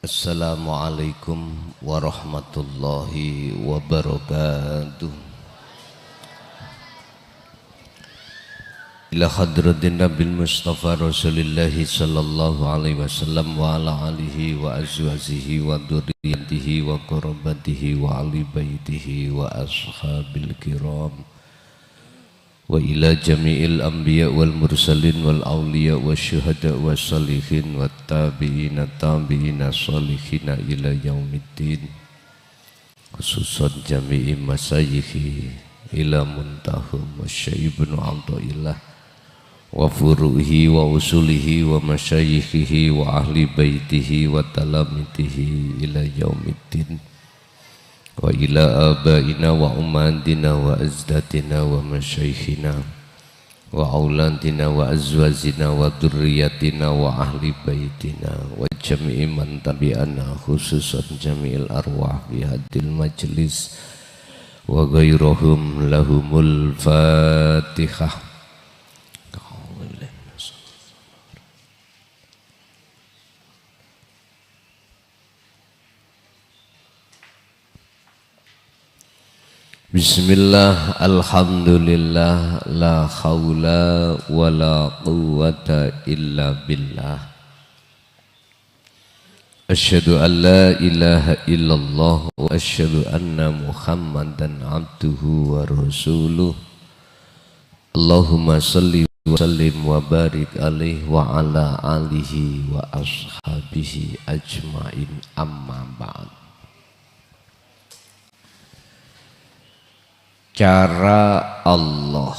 Assalamualaikum warahmatullahi wabarakatuh. Ila hadratin Nabil Mustafa Rasulillahi sallallahu alaihi wasallam wa ala alihi wa azwajihi wa dzurriyyatihi wa qurabatihi wa ali baitihi wa ashabil kiram wa ila jami'il anbiya wal mursalin wal awliya wa syuhada wa salihin wa tabi'ina tabi'ina salihina ila yaumiddin, khususan jami'i masayikhi ila muntahum wa syaibnu abdillah wa furuhi wa usulihi wa masyayikhihi wa ahli baitihi wa talamitihi ila yaumiddin, wa ila abaina wa ummatina wa azdatina wa masyaikhina wa auladina wa azwajina wa dzurriyyatina wa ahli baitina wa jami'i man tabi'ana, khususan jami'il arwah fi hadil majlis wa ghairuhum lahumul fatihah. Bismillah, alhamdulillah, la khawla wa la quwwata illa billah. Asyhadu an la ilaha illallah wa asyhadu anna Muhammadan abduhu wa rasuluh. Allahumma salli wa sallim wa barik alaihi wa ala alihi wa ashabihi ajmain, amma ba'd. Cara Allah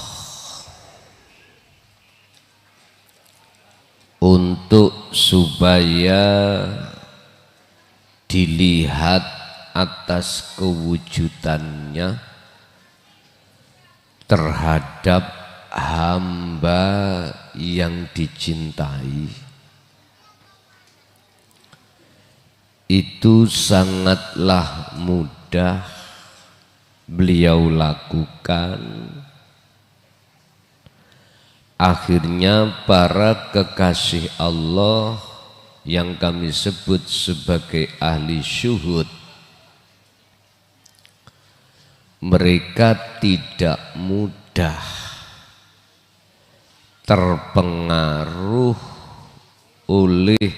untuk supaya dilihat atas kewujudannya terhadap hamba yang dicintai, itu sangatlah mudah beliau lakukan. Akhirnya para kekasih Allah yang kami sebut sebagai ahli syuhud, mereka tidak mudah terpengaruh oleh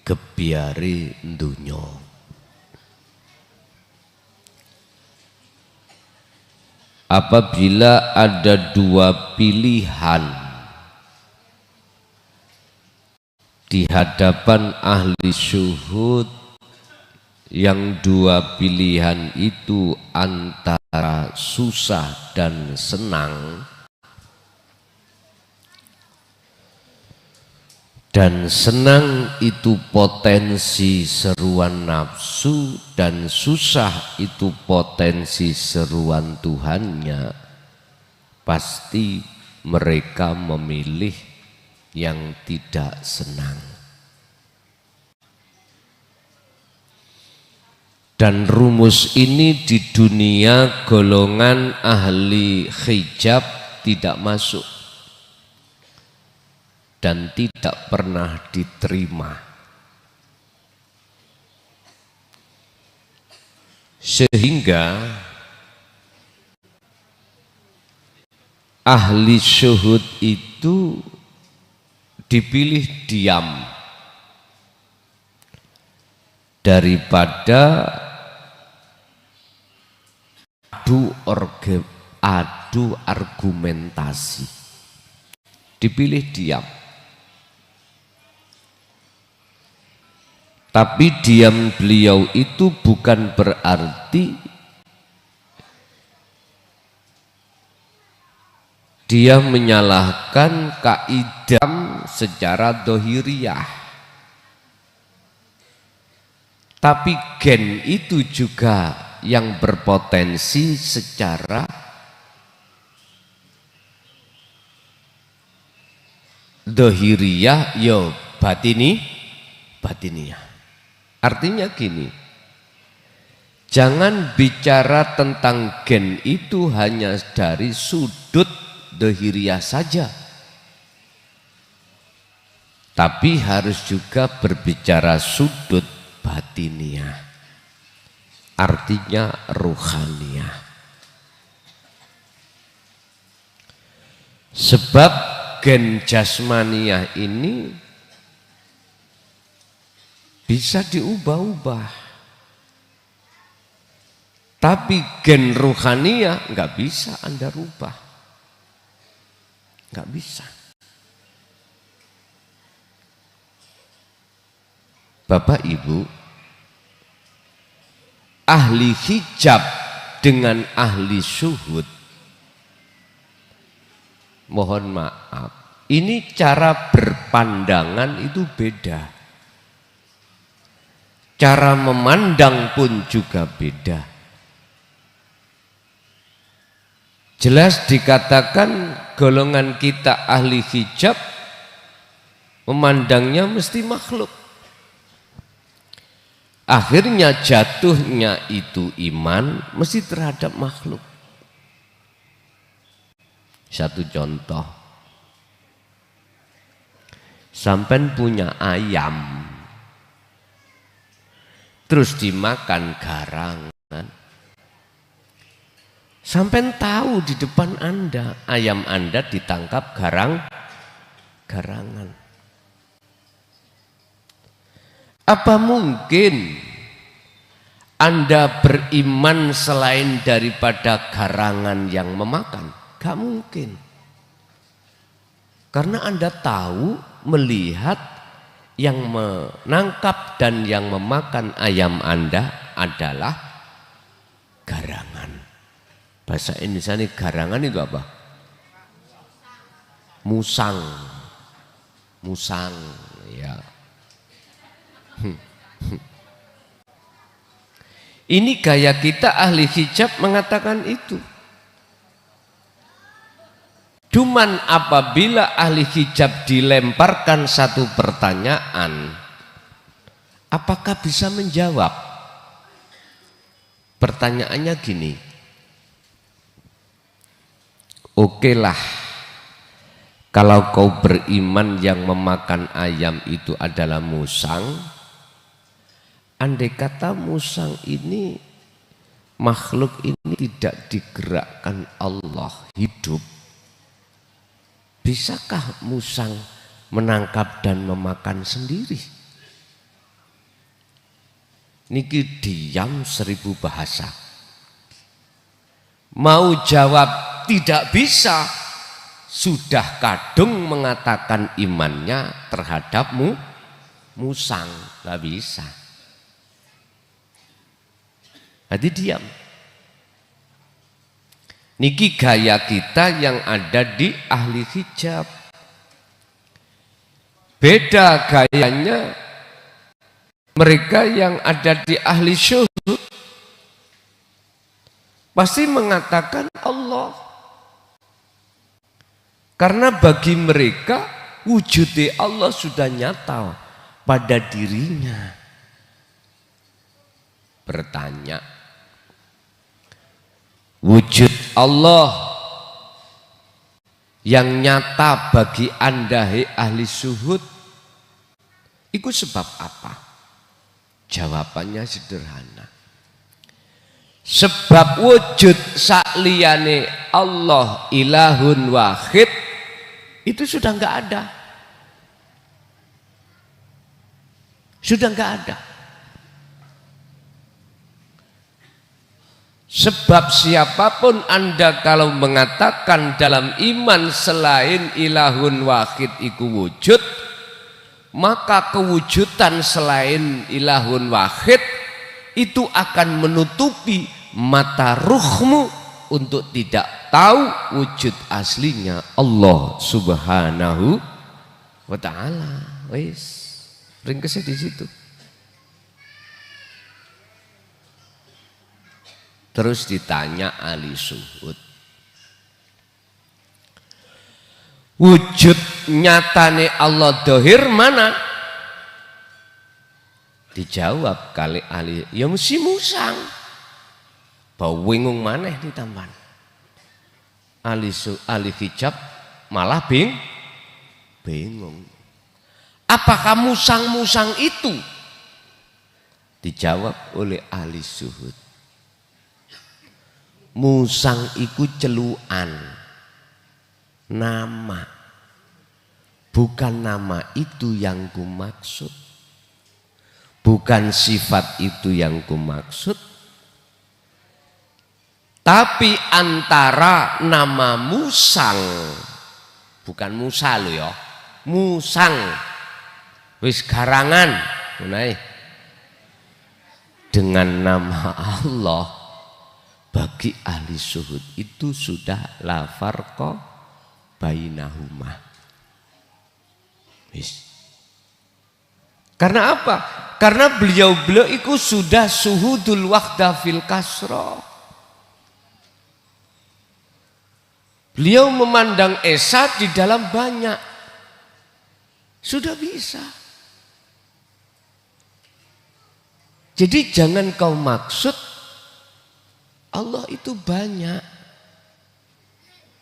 gebyare dunya. Apabila ada dua pilihan di hadapan ahli syuhud, yang dua pilihan itu antara susah dan senang, dan senang itu potensi seruan nafsu, dan susah itu potensi seruan Tuhannya, pasti mereka memilih yang tidak senang. Dan rumus ini di dunia golongan ahli hijab tidak masuk dan tidak pernah diterima. Sehingga ahli syuhud itu dipilih diam daripada adu argumentasi. Dipilih diam. Tapi diam beliau itu bukan berarti dia menyalahkan kaidah secara dohiriyah. Tapi gen itu juga yang berpotensi secara dohiriyah, yo batiniyah. Artinya gini, jangan bicara tentang gen itu hanya dari sudut dohiriyah saja, tapi harus juga berbicara sudut batiniyah, artinya ruhaniyah. Sebab gen jasmaniyah ini bisa diubah-ubah, tapi gen ruhaniyah nggak bisa Anda rubah, nggak bisa. Bapak Ibu, ahli hijab dengan ahli syuhud, mohon maaf, ini cara berpandangan itu beda, cara memandang pun juga beda. Jelas dikatakan golongan kita ahli hijab memandangnya mesti makhluk. Akhirnya jatuhnya itu iman mesti terhadap makhluk. Satu contoh, sampean punya ayam, terus dimakan garangan. Sampean tahu di depan Anda, ayam Anda ditangkap garangan. Apa mungkin Anda beriman selain daripada garangan yang memakan? Gak mungkin. Karena Anda tahu, melihat yang menangkap dan yang memakan ayam Anda adalah garangan. Bahasa Indonesia ini garangan itu apa? Musang. Musang, ya. Ini gaya kita ahli hijab mengatakan itu. Cuman apabila ahli hijab dilemparkan satu pertanyaan, apakah bisa menjawab? Pertanyaannya gini, oke lah, kalau kau beriman yang memakan ayam itu adalah musang, andai kata musang ini, makhluk ini tidak digerakkan Allah hidup, bisakah musang menangkap dan memakan sendiri? Niki diam 1000 bahasa. Mau jawab tidak bisa, sudah kadung mengatakan imannya terhadapmu musang, gak bisa. Jadi diam. Niki gaya kita yang ada di ahli hijab. Beda gayanya mereka yang ada di ahli syuhud. Pasti mengatakan Allah. Karena bagi mereka wujudnya Allah sudah nyata pada dirinya. Bertanya, wujud Allah yang nyata bagi Anda ahli syuhud, itu sebab apa? Jawabannya sederhana. Sebab wujud sakliyane Allah ilahun wahid itu sudah enggak ada. Sudah enggak ada. Sebab siapapun Anda kalau mengatakan dalam iman selain ilahun wahid iku wujud, maka kewujudan selain ilahun wahid itu akan menutupi mata ruhmu untuk tidak tahu wujud aslinya Allah Subhanahu wa ta'ala. Wis, ringkesnya di situ. Terus ditanya ahli syuhud, wujud nyatane Allah dohir mana? Dijawab kali ahli, ya mesti musang. Bau wingung maneh ditambahan. Ahli hijab malah bingung. Apakah musang-musang itu Dijawab oleh ahli zuhud. Musang iku celukan, nama. Bukan nama itu yang kumaksud. Bukan sifat itu yang kumaksud. Tapi antara nama musang, bukan Musa lo ya, musang, wis garangan, dengan nama Allah, bagi ahli zuhud itu sudah la farqa bainahuma. Wis. Karena apa? Karena beliau itu sudah suhudul wahdah fil kasra. Beliau memandang esa di dalam banyak. Sudah bisa. Jadi jangan kau maksud Allah itu banyak.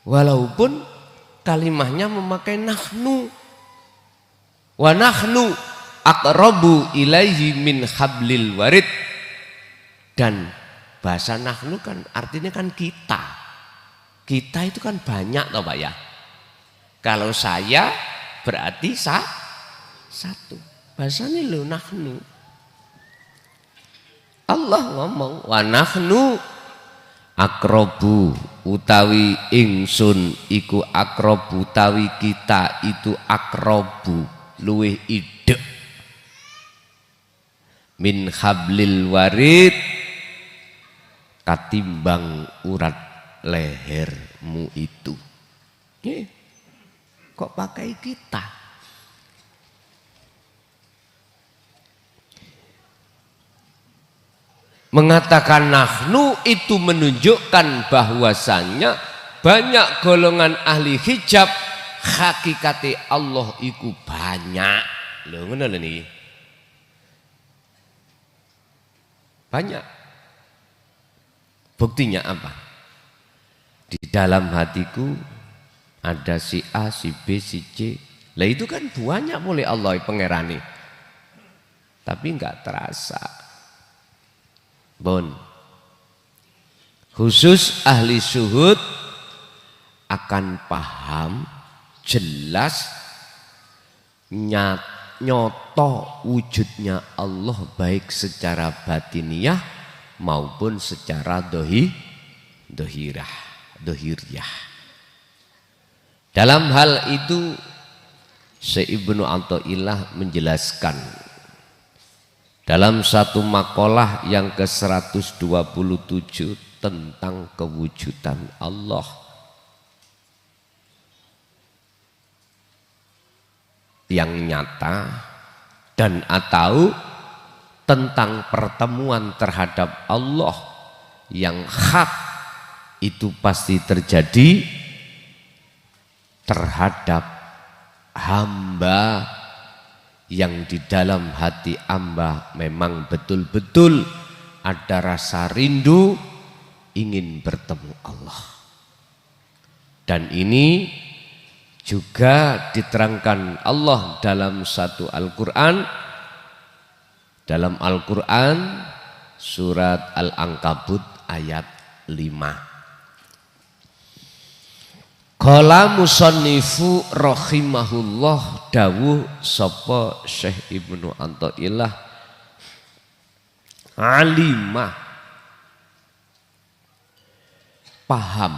Walaupun kalimahnya memakai nahnu. Wa nahnu aqrabu ilaihi min hablil warid. Dan bahasa nahnu kan artinya kan kita. Kita itu kan banyak toh Pak ya. Kalau saya berarti satu. Bahasanya lo nahnu. Allah ngomong wa nahnu akrobu utawi ingsun iku akrobu utawi kita itu akrobu luwih idek min hablil warid katimbang urat lehermu itu. Kok pakai kita? Mengatakan nahnu itu menunjukkan bahwasannya banyak golongan ahli hijab hakikate Allah iku banyak. Lho ngono lho niki. Banyak. Buktinya apa? Di dalam hatiku ada si A, si B, si C. Lah itu kan banyak oleh Allah pangerane. Tapi enggak terasa. Bon. Khusus ahli zuhud akan paham jelas nyoto wujudnya Allah baik secara batiniah maupun secara dohiriyah. Dalam hal itu Syekh Ibnu Athaillah menjelaskan dalam satu makalah yang ke-127 tentang kewujudan Allah. Yang nyata dan atau tentang pertemuan terhadap Allah yang hak itu pasti terjadi terhadap hamba yang di dalam hati hamba memang betul-betul ada rasa rindu ingin bertemu Allah. Dan ini juga diterangkan Allah dalam satu Al-Quran. Dalam Al-Quran surat Al-Ankabut ayat 5. Qala musannifu rahimahullah dawuh sapa Syekh Ibnu Athaillah alimah paham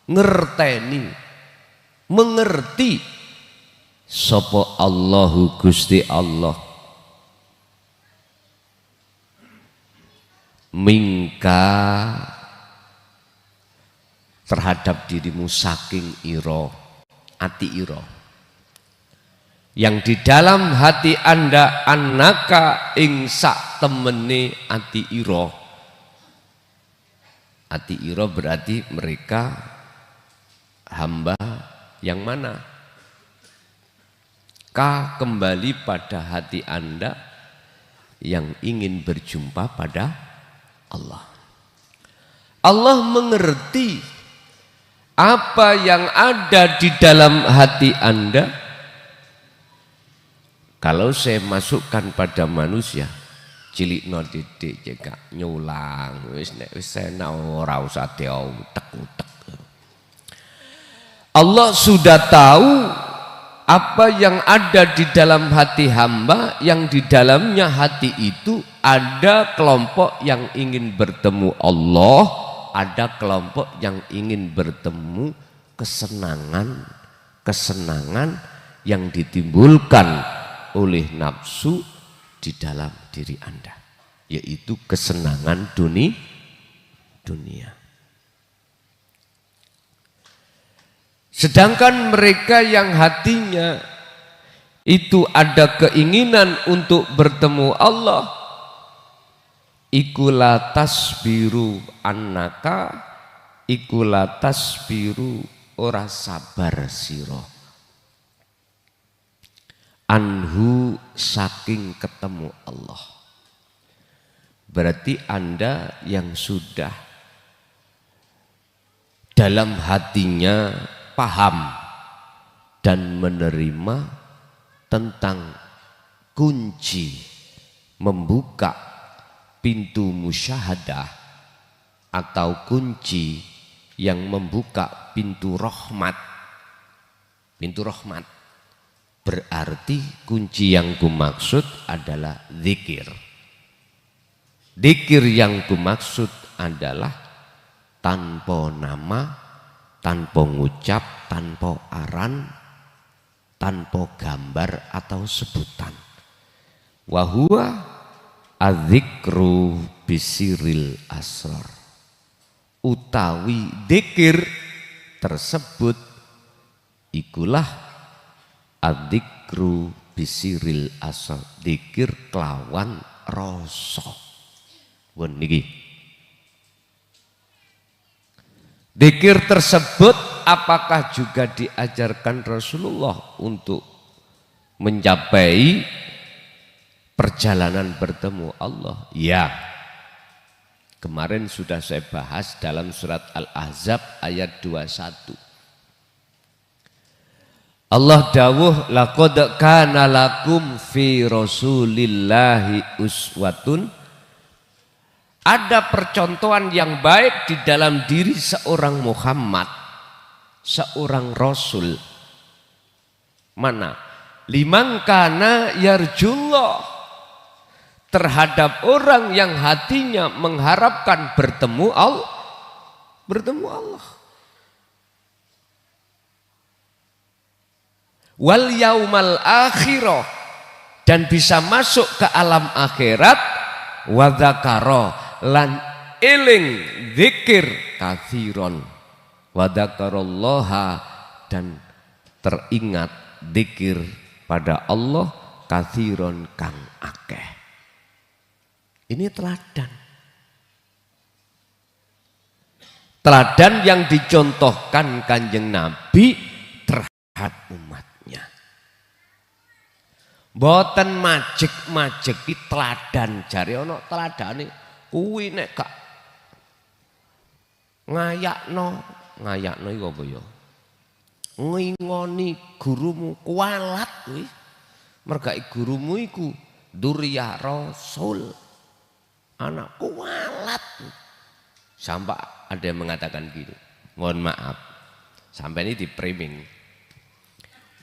ngerteni mengerti sapa Allahu Gusti Allah mingka terhadap dirimu saking iro, ati iro. Yang di dalam hati anda annaka ing sak temene ati iro. Ati iro berarti mereka hamba yang mana? Ka kembali pada hati anda yang ingin berjumpa pada Allah. Allah mengerti apa yang ada di dalam hati anda. Kalau saya masukkan pada manusia, cilikno titik cekak nyulang wis nek wis enak ora usah diutek-utek. Allah sudah tahu apa yang ada di dalam hati hamba, yang di dalamnya hati itu ada kelompok yang ingin bertemu Allah, ada kelompok yang ingin bertemu kesenangan yang ditimbulkan oleh nafsu di dalam diri Anda, yaitu kesenangan dunia. Sedangkan mereka yang hatinya itu ada keinginan untuk bertemu Allah, ikula tasbiru annaka, ikula tasbiru ora sabar siro anhu saking ketemu Allah. Berarti Anda yang sudah dalam hatinya paham dan menerima tentang kunci membuka pintu musyahadah atau kunci yang membuka pintu rahmat. Pintu rahmat berarti kunci yang kumaksud adalah zikir. Zikir yang kumaksud adalah tanpa nama, tanpa ngucap, tanpa aran, tanpa gambar atau sebutan. Wahuwa adzikru bisiril asrar. Utawi dzikir tersebut ikulah adzikru bisiril asrar. Dzikir kelawan rasa. Won niki. Dzikir tersebut apakah juga diajarkan Rasulullah untuk mencapai perjalanan bertemu Allah? Ya. Kemarin sudah saya bahas dalam surat Al-Ahzab ayat 21. Allah dawuh laqad kana lakum fi rasulillahi uswatun. Ada percontohan yang baik di dalam diri seorang Muhammad, seorang Rasul. Mana? Liman kana yarjullah, terhadap orang yang hatinya mengharapkan bertemu Allah. Wal yaumal akhirah, dan bisa masuk ke alam akhirat. Wa dzakara, lan eling zikir kathiron, wa dzakarallaha, dan teringat zikir pada Allah kathiron kang akeh. Ini teladan yang dicontohkan Kanjeng Nabi terhadap umatnya. Mboten majek-majeki teladan, jare ana teladane kuwi nek gak ngayakno iku apa ya? Ngingoni gurumu kualat kuwi. Mergake gurumu iku duriyah Rasul. Anak kualat. Sampai ada yang mengatakan gitu. Mohon maaf. Sampai ini di framing.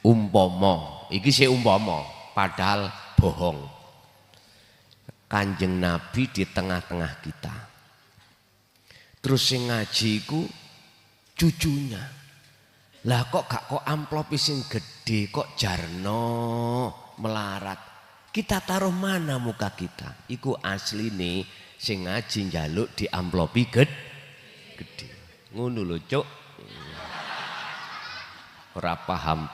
Umpama, iki sih umpama, padahal bohong. Kanjeng Nabi di tengah-tengah kita. Terus sing ngaji iku cucunya. Lah kok gak kok amplop sing gede, kok jarno melarat. Kita taruh mana muka kita? Iku asli nih sing ngaji njaluk di amplopi gede. Ngono lho, Cuk. Ora paham.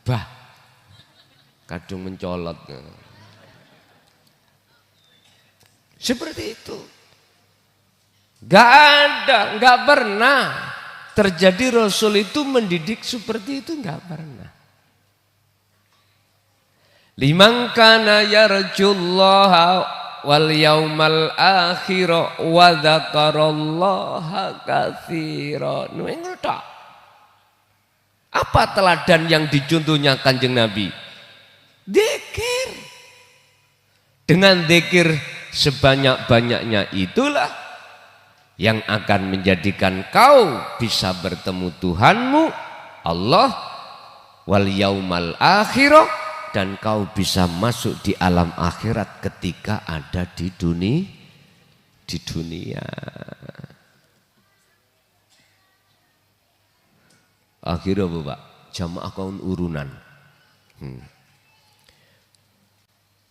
Bah, kadung mencolot. Seperti itu. Gak pernah terjadi Rasul itu mendidik seperti itu, gak pernah. Liman kana yarjullaha wal yaumal akhir wa dzakarallaha katsiran. Apa teladan yang dicontohnya Kanjeng Nabi? Dzikir. Dengan dzikir sebanyak-banyaknya itulah yang akan menjadikan kau bisa bertemu Tuhanmu Allah wal yaumal akhirah, dan kau bisa masuk di alam akhirat ketika ada di dunia. Akhirnya Bapak, jamaah kaum urunan.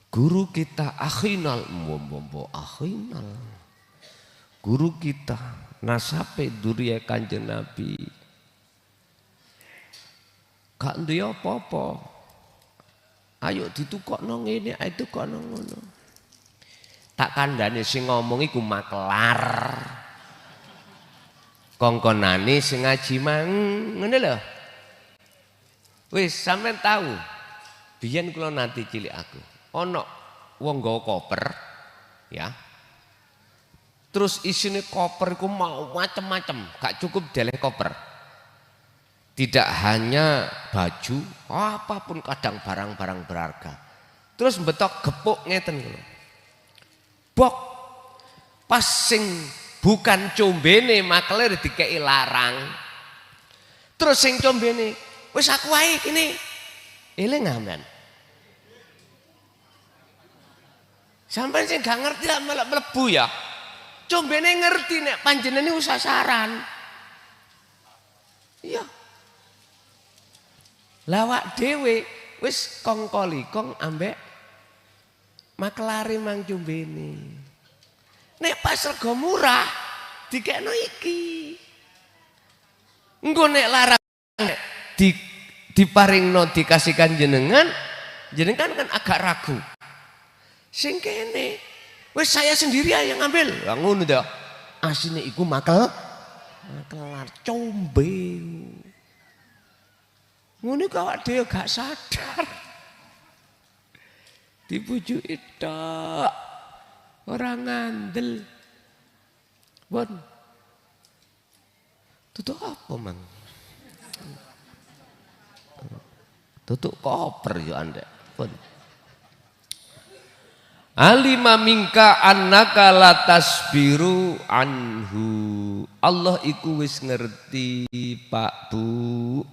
Guru kita akhinal, akhinal. Guru kita nasabe duriya Kanjeng Nabi. Gak duwe apa-apa. Ayo ditukokno ngene, ayo ditukokno ngono. Tak kandhane sing ngomong iku maklar. Kongkonane sing ngaji mang ngene lho. Wis sampean tahu. Biyen kula nanti cilik aku. Ana wong nggawa koper ya. Terus isine koper iku mau macem-macem, gak cukup deleh koper. Tidak hanya baju, apapun kadang barang-barang berharga. Terus betok gepuk ngeten lho. Bok pas sing bukan combene makler dikei larang. Terus sing combene wis aku wae kene. Eling sampean. Sampeyan sing gak ngerti lak mlebu ya. Combene ngerti nek panjenengan usah saran. Iya. Lawak dhewe wis kongkolikong ambek maklare mang combene. Nek pas rega murah dikekno iki. Engko nek larang diparingno dikasihkan jenengan kan agak ragu. Sing kene wis saya sendiri yang ngambil. Lah ngono to. Asine iku maklar combe. Ngono kok awak dhewe gak sadar. Dibujuki tok. Ora ngandel. Bon. Tutuk apa, Mang? Tutuk koper yo Anda. Bon. Alima minka annaka latasbiru anhu. Allah iku wis ngerti, Pak Bu.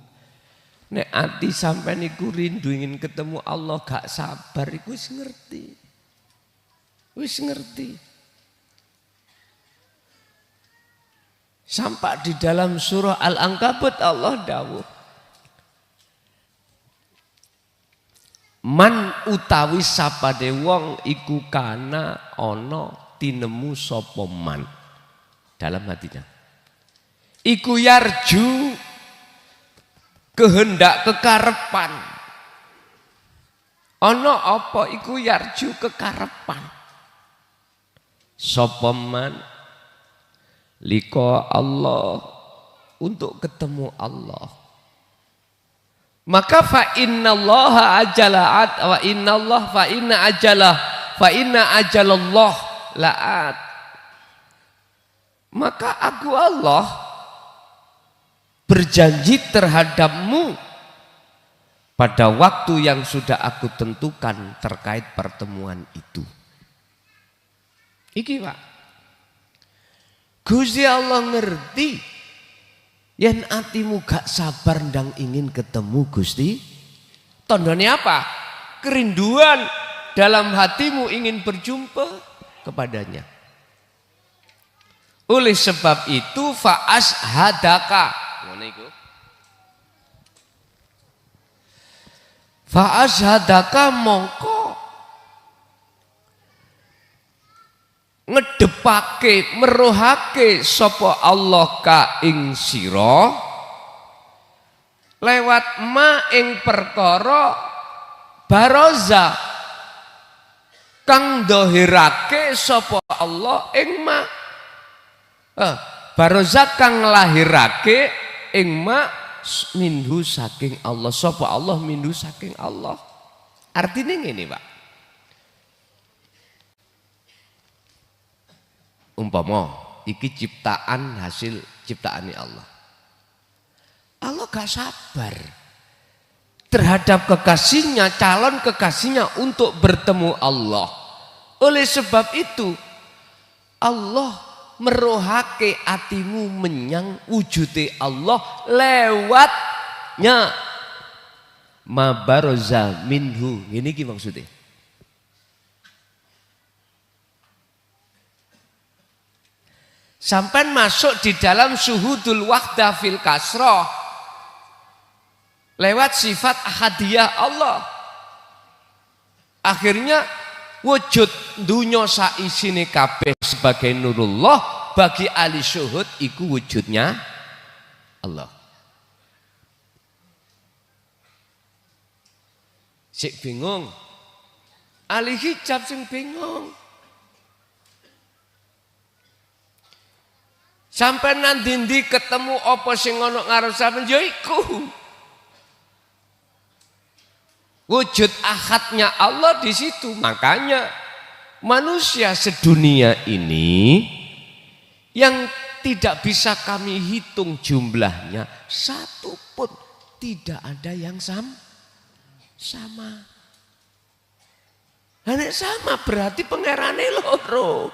Nek ati sampean iku rindu ingin ketemu Allah gak sabar iku wis ngerti. Wis ngerti. Sampai di dalam surah Al-Ankabut Allah dawuh. Man utawi sapade wong iku kana ana tinemu sapa man dalam hatinya. Iku yarju kehendak kekarepan. Ana apa iku yarju kekarepan. Sapa man liko Allah untuk ketemu Allah. Maka fa innallaha ajalat wa innallah fa inna ajalallah laat. Maka aku Allah berjanji terhadapmu pada waktu yang sudah aku tentukan terkait pertemuan itu. Iki Pak, Gusti Allah ngerti yen atimu gak sabar ndang ingin ketemu Gusti. Tandane apa? Kerinduan dalam hatimu ingin berjumpa kepadanya. Oleh sebab itu fa'ashadaka. Ngono iku. Fa'ashadaka mongko ngedepake meruhake sapa Allah ka ing sira lewat ma ing perkara baroza kang dohirake sapa Allah ing ma baroza kang nglahirake ing ma minhu saking Allah. Sapa Allah minhu saking Allah. Artinya ngene Pak, umpama iki ciptaan hasil ciptaane Allah. Allah gak sabar terhadap kekasihnya, calon kekasihnya untuk bertemu Allah. Oleh sebab itu Allah merohake atimu menyang wujude Allah lewatnya mabaroza minhu. Ini ki maksudnya. Sampai masuk di dalam syuhudul wahdah fil kasroh lewat sifat ahadiyah Allah. Akhirnya wujud dunya saisine kabeh sebagai nurullah, bagi ahli syuhud iku wujudnya Allah. Sik bingung, ahli hijab sing bingung. Sampai nanti ketemu apa sing ono ngarep sampeyan ya iku. Wujud ahadnya Allah di situ. Makanya manusia sedunia ini yang tidak bisa kami hitung jumlahnya, satu pun tidak ada yang sama. Nek sama berarti pangerane loro.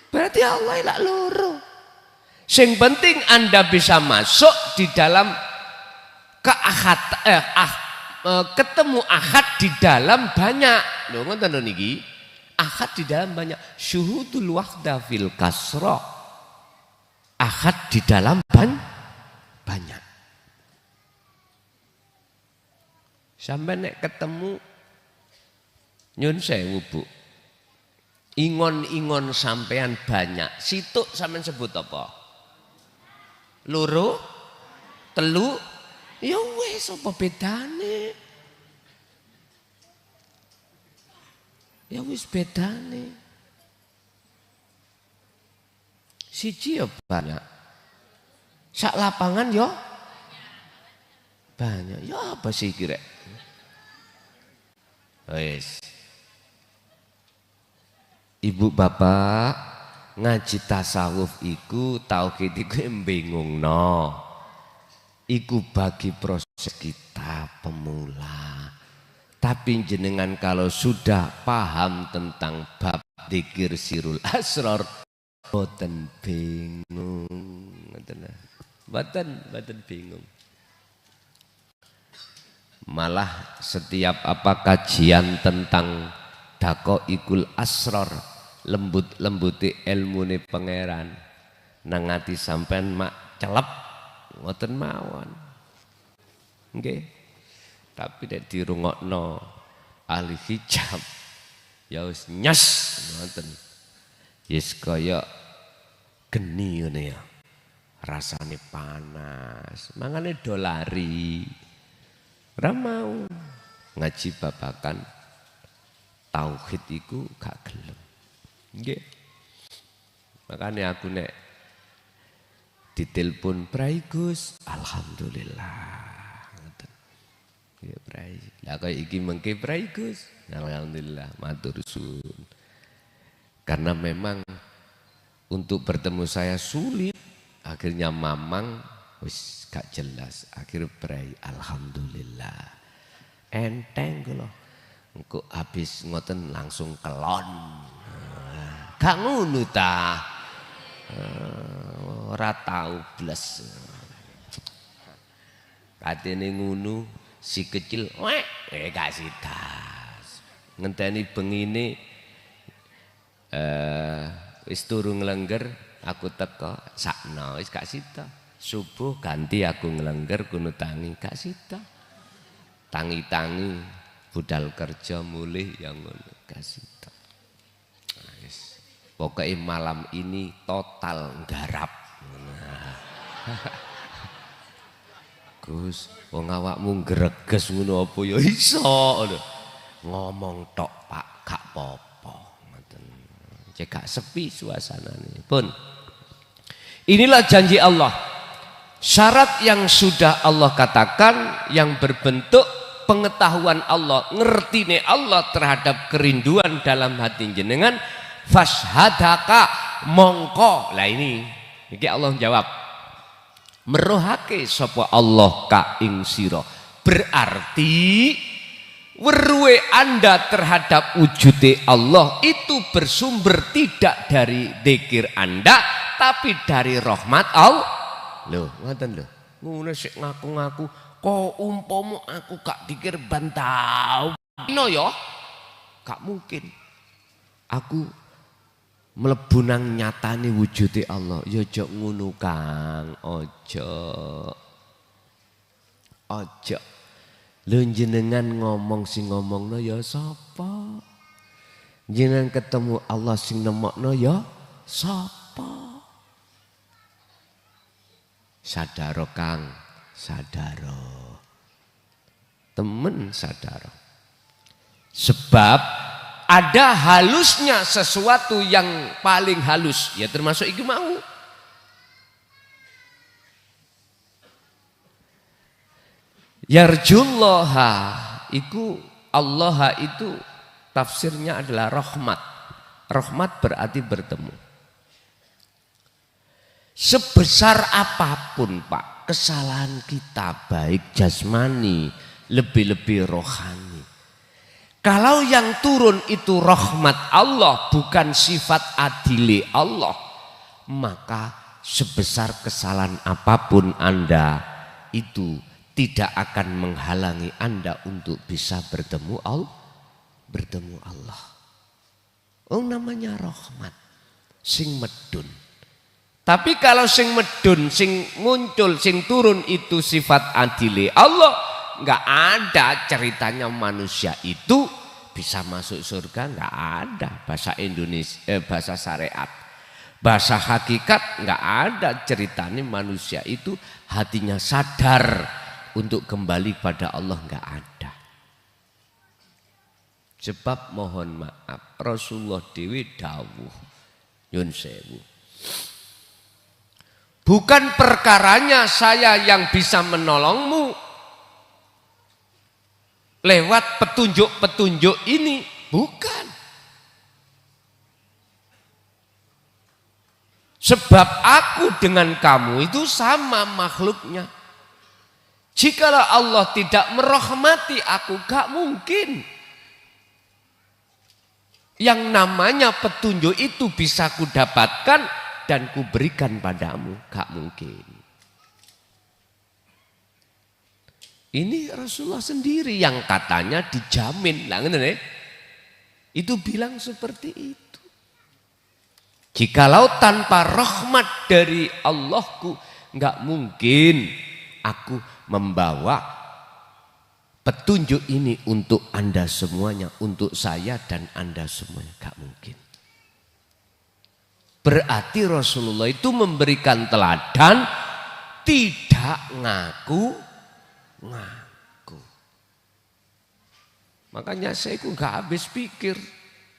Berarti Allah ilak loro. Sing penting Anda bisa masuk di dalam ketemu ahad di dalam banyak. Lho ngoten niki. Ahad di dalam banyak. Syuhudul wahdah fil kasra. Ahad di dalam banyak. Sampai nek ketemu nyun sewu Bu. Ingon-ingon sampean banyak. Situk sampean sebut apa? Loro, telu, ya wis apa bedane? Ya wis bedane. Siji ya banyak. Sak lapangan ya banyak. Ya apa sih kira? Wis. Ibu bapak ngaji tasawuf iku tauhid iku mbingungno. Iku bagi proses kita pemula. Tapi jenengan kalau sudah paham tentang bab dzikir sirul asrar, boten bingung. Boten bingung. Malah setiap kajian tentang daqaikul asrar, lembut-lembuti ilmune pangeran nang ati sampean mak celep ngoten mawon. Nggih. Tapi nek dirungokno ahli hijab ya wis nyes ngoten. Yes kaya geni ngene ya. Rasane panas. Mangane do lari. Ora mau ngaji babakan tauhid iku gak gelem. Nggih. Makane aku nek ditelepon Prai Gus, alhamdulillah. Ngoten. Nggih Prai. Lah kaya iki mengke Prai Gus, alhamdulillah matur suwun. Karena memang untuk bertemu saya sulit, akhirnya mamang wis gak jelas, akhirnya Prai alhamdulillah. Enteng kula. Engko habis ngoten langsung kelon. Gak ngono ta. Ora tau blas. Katene ngono si kecil gak sidas. Ngenteni bengine wis turu nglengger aku teko sakno wis gak sida. Subuh ganti aku nglengger kuno tangi gak sida. Tangi-tangi budal kerja mulih yang ngono kasih. Pokoknya malam ini total nggarap. Gus, wong awakmu greges ngono apa ya iso. Ngomong tok Pak, gak apa-apa. Ngoten. Cek gak sepi suasanane. Pun. Inilah janji Allah. Syarat yang sudah Allah katakan yang berbentuk pengetahuan Allah, ngertine Allah terhadap kerinduan dalam hati jenengan, fashhadaka mongko. Lah ini Iki Allah jawab. Merohake sapa Allah ka ing sira. Berarti weruhe Anda terhadap wujude Allah itu bersumber tidak dari zikir Anda tapi dari rahmat Allah. Loh, ngoten lho. Ngono sik ngaku-ngaku kok umpama aku gak dikir bantau. No ya. Gak mungkin. Aku mlebu nang nyatane wujude Allah. Ya aja ngono Kang, aja. Aja. Lho jenengan ngomong sing ngomongno ya sapa? Jenengan ketemu Allah sing nemokno ya sapa? Sadaro Kang, sadaro. Temen sadaro. Sebab ada halusnya sesuatu yang paling halus, ya termasuk iki mau. Yarjullaha iku Allah itu tafsirnya adalah rahmat. Rahmat berarti bertemu. Sebesar apapun Pak kesalahan kita baik jasmani lebih-lebih rohani. Kalau yang turun itu rahmat Allah bukan sifat adili Allah, maka sebesar kesalahan apapun Anda itu tidak akan menghalangi Anda untuk bisa bertemu Allah. Oh namanya rahmat, sing medun. Tapi kalau sing medun, sing muncul, sing turun itu sifat adili Allah, nggak ada ceritanya manusia itu bisa masuk surga, nggak ada. Bahasa Indonesia, bahasa syariat, bahasa hakikat nggak ada ceritanya manusia itu hatinya sadar untuk kembali pada Allah, nggak ada. Sebab mohon maaf Rasulullah dewi dawuh nyun sewu. Bukan perkaranya saya yang bisa menolongmu lewat petunjuk-petunjuk ini, bukan. Sebab aku dengan kamu itu sama makhluknya. Jikalau Allah tidak merahmati aku, gak mungkin. Yang namanya petunjuk itu bisa kudapatkan dan kuberikan padamu, gak mungkin. Ini Rasulullah sendiri yang katanya dijamin. Itu bilang seperti itu. Jikalau tanpa rahmat dari Allahku, gak mungkin aku membawa petunjuk ini untuk Anda semuanya, untuk saya dan Anda semuanya, gak mungkin. Berarti Rasulullah itu memberikan teladan tidak ngaku. Makanya saya itu gak habis pikir.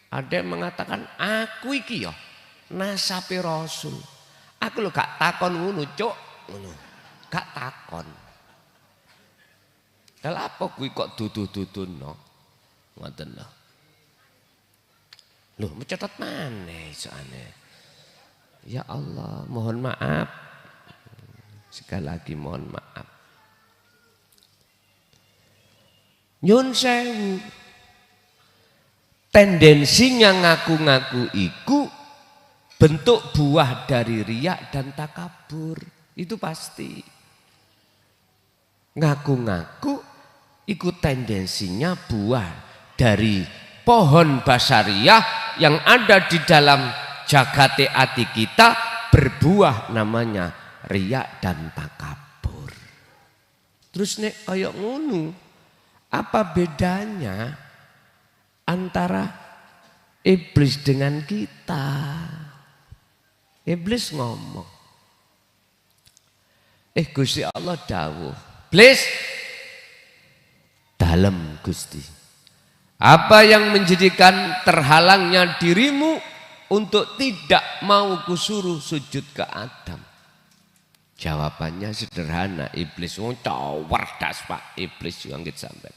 Ada yang mengatakan aku iki ya nasabe Rasul. Aku lo gak takon ngono cuk, ngono. Gak takon. Lha apa kuwi kok dudu-duduno? Ngoten lho. Loh, mencatat maneh soalnya. Ya Allah, mohon maaf. Sekali lagi mohon maaf. Nyun sewu. Tendensinya ngaku-ngaku iku bentuk buah dari riya dan takabur. Itu pasti. Ngaku-ngaku ikut tendensinya buah dari pohon basariyah yang ada di dalam jagate ati kita, berbuah namanya riya dan takabur. Terus nek kaya ngono, apa bedanya antara iblis dengan kita? Iblis ngomong, Gusti Allah dawuh, iblis dalam Gusti. Apa yang menjadikan terhalangnya dirimu untuk tidak mau kusuruh sujud ke Adam? Jawabannya sederhana, iblis wong cerdas Pak, iblis yang kita sampai.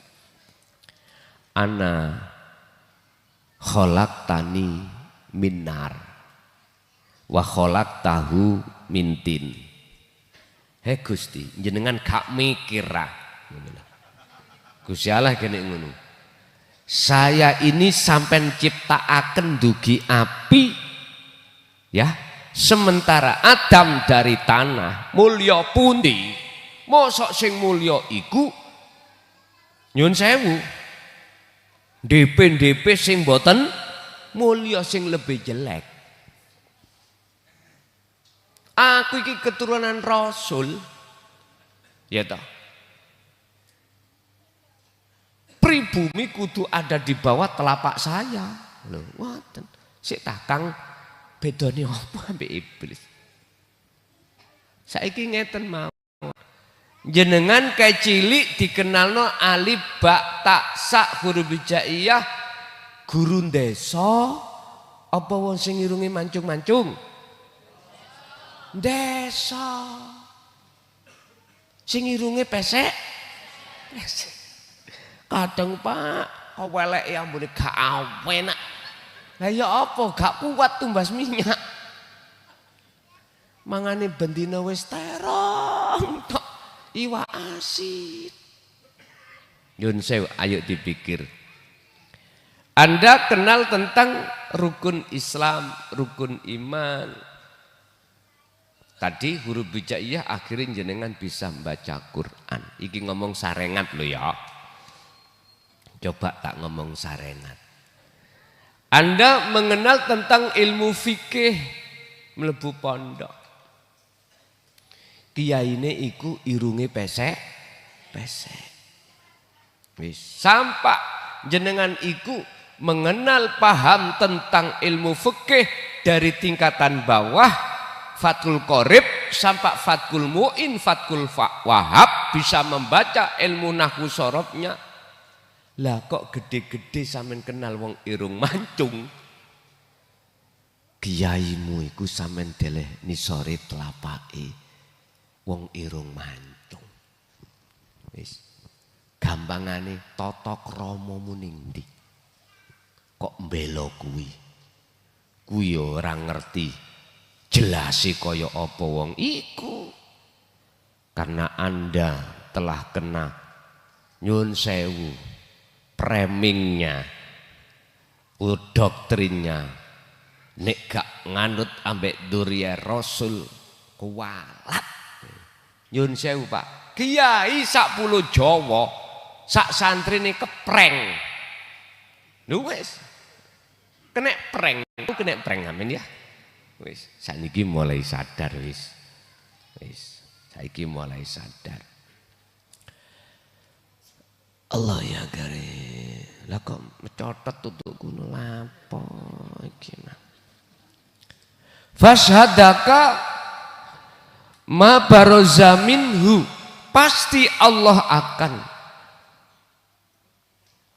Ana khalaqtani minar wa khalaqtahu min tin. He Gusti, jenengan gak mikir ra. Gusti Allah kene ngono. Saya ini sampean ciptaaken dugi api ya, sementara Adam dari tanah. Mulya pundi? Mosok sing mulya iku nyun sewu. DP sing boten mulya, sing lebih jelek. Aku iki keturunan Rasul, ya toh. Pribumi kudu ada di bawah telapak saya. Lho, ngoten. Sik tak Kang, bedane apa ambek iblis? Saiki ngeten mau. Jenengan kayak cilik dikenalno alif ba ta sa huruf hijaiyah guru desa apa wong sing irunge mancung-mancung? Desa. Sing irunge pesek. Kadang Pak, kok welek ya ambune gak awenak. Lah ya apa gak kuat tumbas minyak. Mangane bendina wis terong tok iwak asin. Yun sewu, ayo dipikir. Anda kenal tentang rukun Islam, rukun iman. Tadi huruf hijaiyah akhirnya jenengan bisa membaca Quran. Iki ngomong sarengat lo ya. Coba tak ngomong sarengat. Anda mengenal tentang ilmu fikih mlebu pondok. Kiyaine iku irunge pesek. Wis sampak jenengan iku mengenal paham tentang ilmu fikih dari tingkatan bawah. Fathul Qorib sampai Fathul Mu'in, Fathul Wahab, bisa membaca ilmu nahwu sorobnya. Lah kok gede-gede sampean kenal wong irung mancung. Kiaimu iku sampean deleh nisore tlapake wong irung mancung. Wis gampangane tata kramamu ning ndi? Kok mbela kuwi? Kuwi ora ngerti. Jelasi kaya apa wong iku. Karena Anda telah kena nyun sewu framingnya, doktrinnya. Nek gak nganut ambek durya Rasul kualat. Nyun sewu Pak, kiai sak pulau Jawa sak santrine kepreng. Lho wis. Kena preng, itu kena preng amin ya. Wis, saiki mulai sadar wis. Saiki mulai sadar. Allah ya gare. Lah kok mecotot tutuk kuno lapo iki mah. Fashhadaka ma baroza minhu. Pasti Allah akan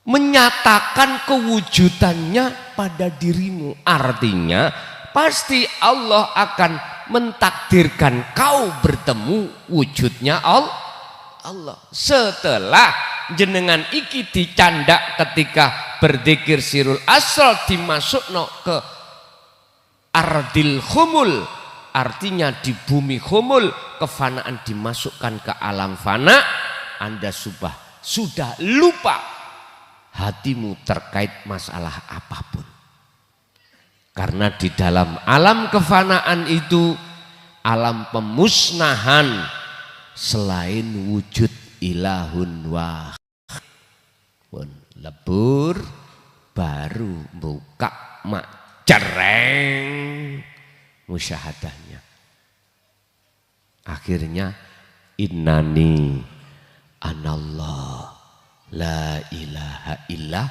menyatakan kewujudannya pada dirimu. Artinya pasti Allah akan mentakdirkan kau bertemu wujudnya Allah. Setelah jenengan iki dicandak ketika berzikir sirul asrar dimasukno ke ardil khumul, artinya di bumi khumul, kefanaan dimasukkan ke alam fana. Anda sudah lupa hatimu terkait masalah apapun. Karena di dalam alam kefanaan itu alam pemusnahan selain wujud ilahun wahid. Lebur baru buka mak cereng musyahadahnya. Akhirnya innani anallah la ilaha illa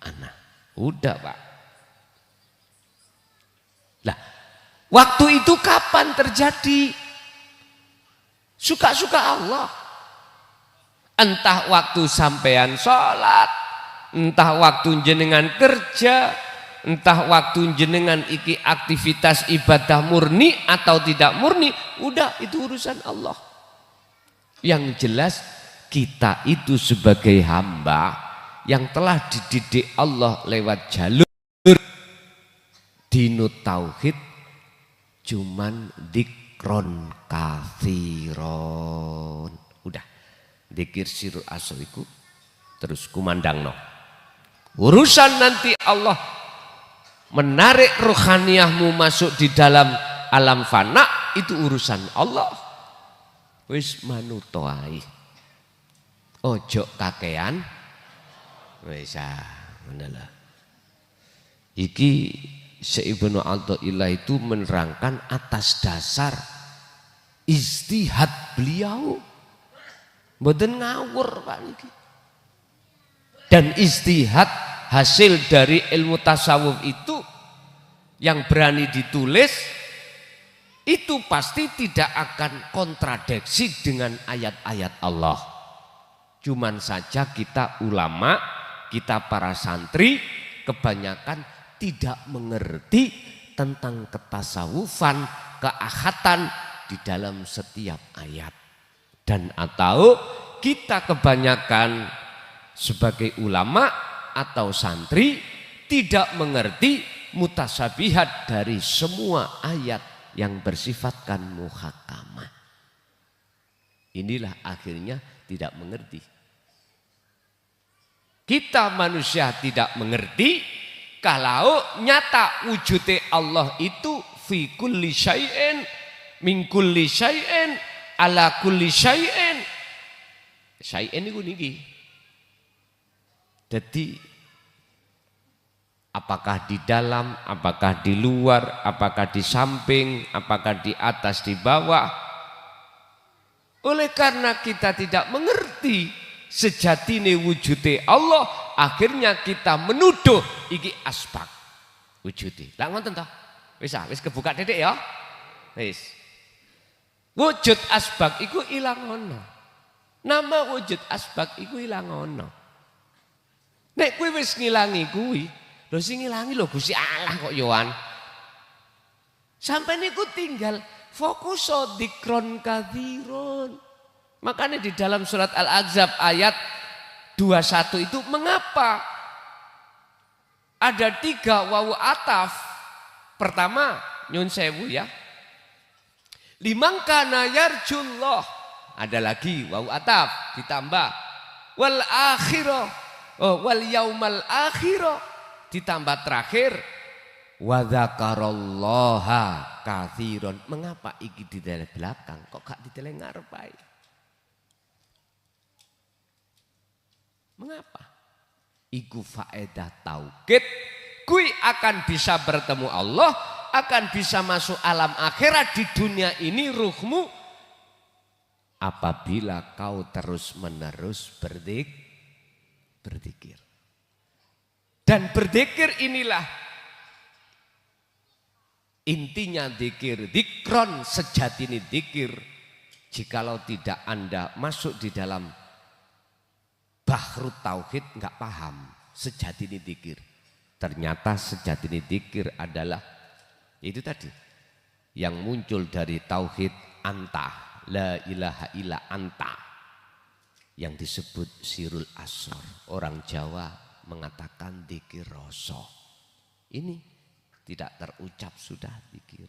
ana. Udah Pak. Lah, waktu itu kapan terjadi? Suka-suka Allah. Entah waktu sampean sholat, entah waktu jenengan kerja, entah waktu jenengan iki aktivitas ibadah murni atau tidak murni, udah itu urusan Allah. Yang jelas kita itu sebagai hamba yang telah dididik Allah lewat jalur dinut tauhid, cuman dikron kathiron. Udah, dikir sirul asr iku terus kumandangno. Urusan nanti Allah menarik rohaniyahmu masuk di dalam alam fana itu urusan Allah. Wis manuto ae. Ojo kakean. Wis ngono. Iki Syekh Ibnu Athaillah itu menerangkan atas dasar ijtihad beliau. Mboten ngawur Pak niki. Dan ijtihad hasil dari ilmu tasawuf itu yang berani ditulis itu pasti tidak akan kontradiksi dengan ayat-ayat Allah. Cuman saja kita ulama, kita para santri kebanyakan tidak mengerti tentang ketasawufan, keahatan di dalam setiap ayat. Dan atau kita kebanyakan sebagai ulama atau santri tidak mengerti mutasabihat dari semua ayat yang bersifatkan muhakamah. Inilah akhirnya tidak mengerti. Kita manusia tidak mengerti kalau nyata wujudnya Allah itu fi kulli syai'in min kulli syai'in ala kulli syai'in. Syai'in itu niki. Jadi apakah di dalam, apakah di luar, apakah di samping, apakah di atas, di bawah. Oleh karena kita tidak mengerti sejatine wujudnya Allah, akhirnya kita menuduh iki asbab wujudnya. Lah ngoten toh? Wis kebuka titik ya. Wis. Wujud asbab iku ilang ono. Nama wujud asbab iku ilang ono. Nek kuwi wis ngilangi kuwi, lho sing ngilangi lho Gusti Allah kok yoan. Sampai niku tinggal fokus dzikron katsiron. Makanya di dalam surat Al-Ahzab ayat 21 itu mengapa ada 3 wawu ataf. Pertama, nyun sewu ya. Liman kana yarjullah. Ada lagi wawu ataf ditambah wal akhirah. Wal yaumal akhirah ditambah terakhir wa dzakarallaha katsiron. Mengapa iki di belakang kok gak di ngarep ae? Mengapa? Iku faedah tauhid. Kui akan bisa bertemu Allah, akan bisa masuk alam akhirat di dunia ini ruhmu apabila kau terus-menerus berzikir. Dan berzikir inilah intinya zikir. Dzikron sejatine zikir. Jikalau tidak Anda masuk di dalam bahrut tauhid enggak paham sejatine zikir. Ternyata sejatine zikir adalah itu tadi yang muncul dari tauhid anta, la ilaha illa anta, yang disebut sirul asor. Orang Jawa mengatakan dzikir rasa. Ini tidak terucap sudah dzikir.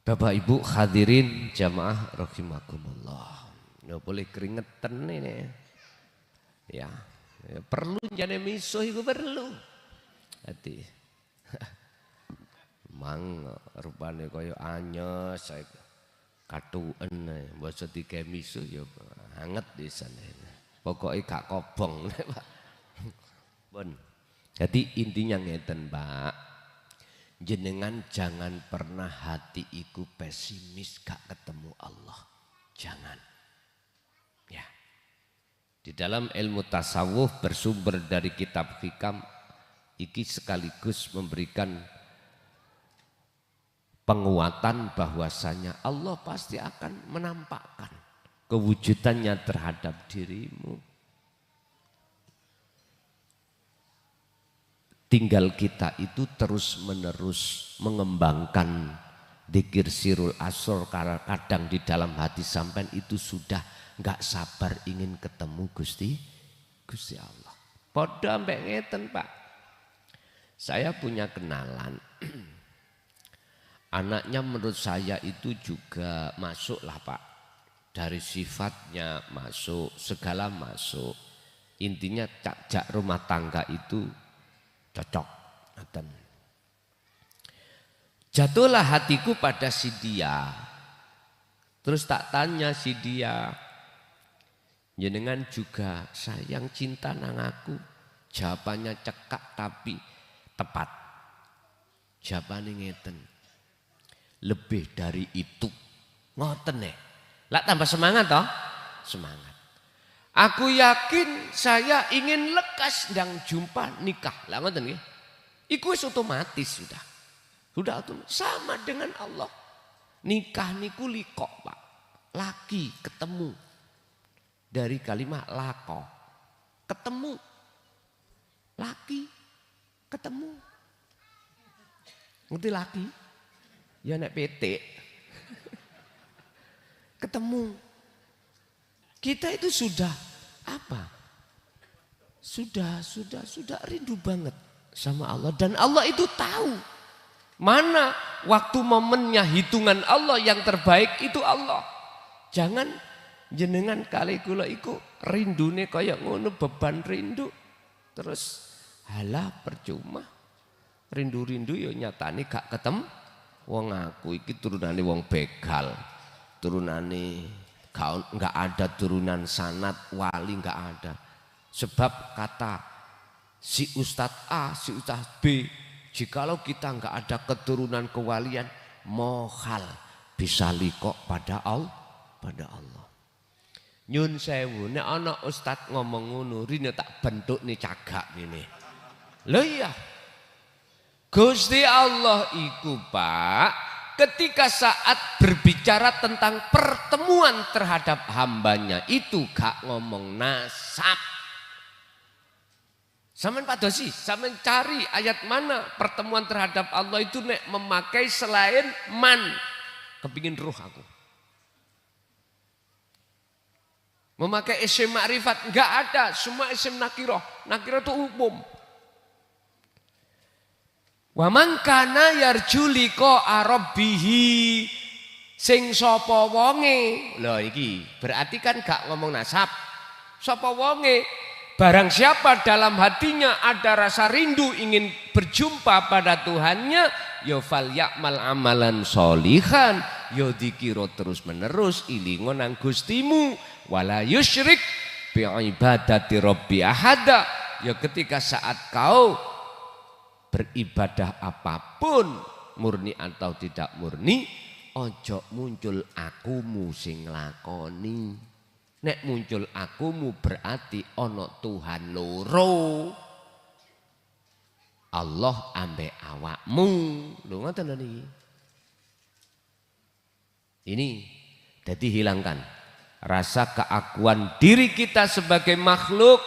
Bapak Ibu hadirin jamaah rahimakumullah. Nggak boleh keringetan ini. Ya, perlu jane misuh itu perlu. Hati. Mang rupane kaya anyes katuen basa dike misuh ya anget di sana. Pokoknya gak kobong. Bon. Jadi intinya ngeten, Pak. Jenengan jangan pernah hati iku pesimis gak ketemu Allah. Jangan. Ya. Di dalam ilmu tasawuf bersumber dari kitab hikam iki sekaligus memberikan penguatan bahwasanya Allah pasti akan menampakkan kewujudannya terhadap dirimu. Tinggal kita itu terus-menerus mengembangkan dzikir sirul asor. Kadang di dalam hati sampean itu sudah enggak sabar ingin ketemu Gusti Allah. Padha mbek ngeten, Pak. Saya punya kenalan Anaknya menurut saya itu juga masuk lah Pak. Dari sifatnya masuk, segala masuk. Intinya cak rumah tangga itu cocok. Jatuhlah hatiku pada si dia. Terus tak tanya si dia, jenengan juga sayang cinta nang aku? Jawabannya cekak tapi tepat. Jawabannya ngeten. Lebih dari itu. Ngoten nih. Lah tambah semangat toh? Semangat. Aku yakin saya ingin lekas dan jumpa nikah. Lah ngoten nggih. Iku wis otomatis sudah. Sudah otomatis sama dengan Allah. Nikah niku likok, Pak. Laki ketemu. Dari kalimat lako. Ketemu. Laki ketemu. Ngerti laki? Ya nek PT. Ketemu. Kita itu sudah apa? Sudah rindu banget sama Allah. Dan Allah itu tahu. Mana waktu momennya hitungan Allah yang terbaik itu Allah. Jangan jenengan kali kula iku rindune kaya ngono beban rindu. Terus halah percuma. Rindu-rindu ya nyatane gak ketemu. Wong aku iki turunane wong begal. Turunane enggak ada turunan sanad wali, enggak ada. Sebab kata si Ustadz A, si Ustadz B, jikalau kita enggak ada keturunan kewalian, mohal bisa likok pada Allah. Nyun sewu, nek ana Ustadz ngomong ngono, rine tak bentuk nih cagak ini. Lho iya. Gusti Allah iku Pak, ketika saat berbicara tentang pertemuan terhadap hambanya itu gak ngomong nasab. Sampeyan padosi, sampeyan cari ayat mana pertemuan terhadap Allah itu nek memakai selain man. Kepingin ruh aku. Memakai isim ma'rifat enggak ada, semua isim nakirah. Nakirah itu umum. Wa man kana yarju liqa rabbih sing sapa wonge. Lho iki berarti kan gak ngomong nasab. Sapa wonge? Barang siapa dalam hatinya ada rasa rindu ingin berjumpa pada Tuhannya, ya fal ya'mal amalan sholihan, ya dikira terus menerus ilingo nang Gustimu, wala yusyrik bi ibadati rabbi ahada. Ya ketika saat kau beribadah apapun, murni atau tidak murni, ojo muncul akumu sing lakoni. Nek muncul akumu berarti ono Tuhan loro. Allah ambek awakmu. Lho ngoten niki. Ini jadi hilangkan rasa keakuan diri kita sebagai makhluk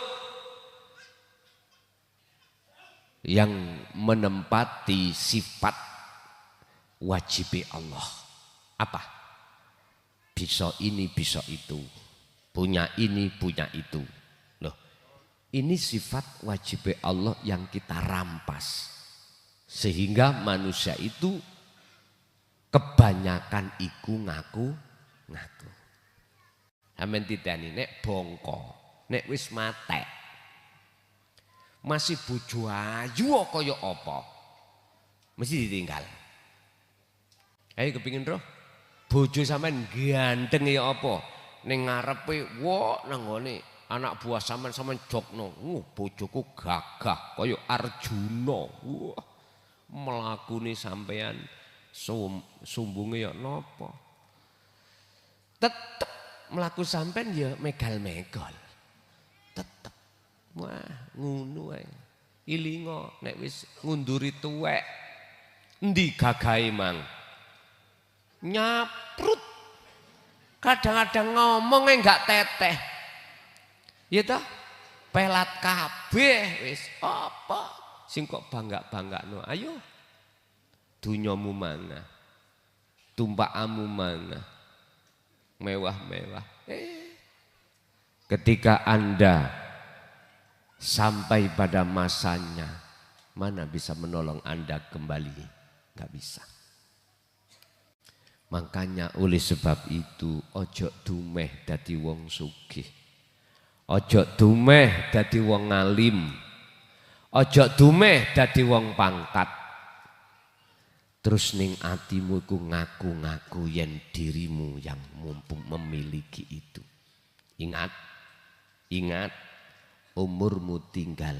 yang menempati sifat wajib Allah. Apa? Bisa ini, bisa itu. Punya ini, punya itu. Loh, ini sifat wajib Allah yang kita rampas. Sehingga manusia itu kebanyakan iku ngaku. Amen titani nek bongko, nek wis matek. Masih bojo ayu kaya apa? Mesti ditinggal. Ayo kepingin roh. Bojo sampean ganteng ya apa? Ning ngarepe wok nang ngene anak buah sampean jogno. Bojoku gagah kaya Arjuna. Wah. Melakune sampean sumbunge ya napa? Tetep mlaku sampean ya megal-megal. Tetep. Wah, ngono ae. Ilingo nek wis ngunduri tuwek. Endi gagahe mang? Nyaprut. Kadang-kadang ngomongnya enggak teteh. Ya toh? Pelat kabeh wis apa? Sing kok bangga-banggakno. Ayo. Dunyamu mana? Tumpakamu mana? Mewah-mewah. Ketika Anda sampai pada masanya, mana bisa menolong Anda kembali? Enggak bisa. Makanya oleh sebab itu ojo dumeh dadi wong sugih. Ojo dumeh dadi wong alim. Ojo dumeh dadi wong pangkat. Terus ning atimu iku ngaku-ngaku yen dirimu yang mumpung memiliki itu. Ingat, ingat, umurmu tinggal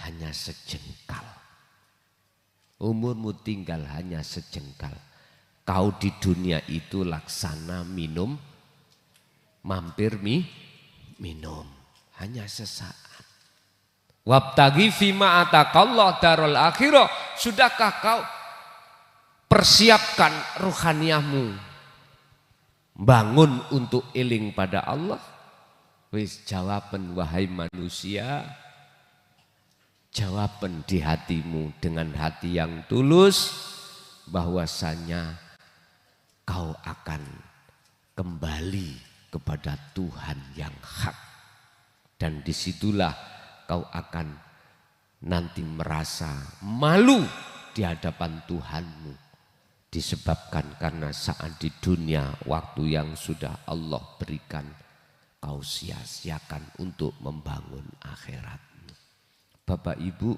hanya sejengkal. Umurmu tinggal hanya sejengkal. Kau di dunia itu laksana minum, mampir minum, hanya sesaat. Wabtaghi fima atakallah darul akhirah. Sudahkah kau persiapkan ruhaniyahmu, bangun untuk eling pada Allah? Wis jawaban wahai manusia, jawaban di hatimu dengan hati yang tulus bahwasanya kau akan kembali kepada Tuhan yang hak, dan disitulah kau akan nanti merasa malu di hadapan Tuhanmu, disebabkan karena saat di dunia waktu yang sudah Allah berikan kau sia-siakan untuk membangun akhiratmu. Bapak Ibu,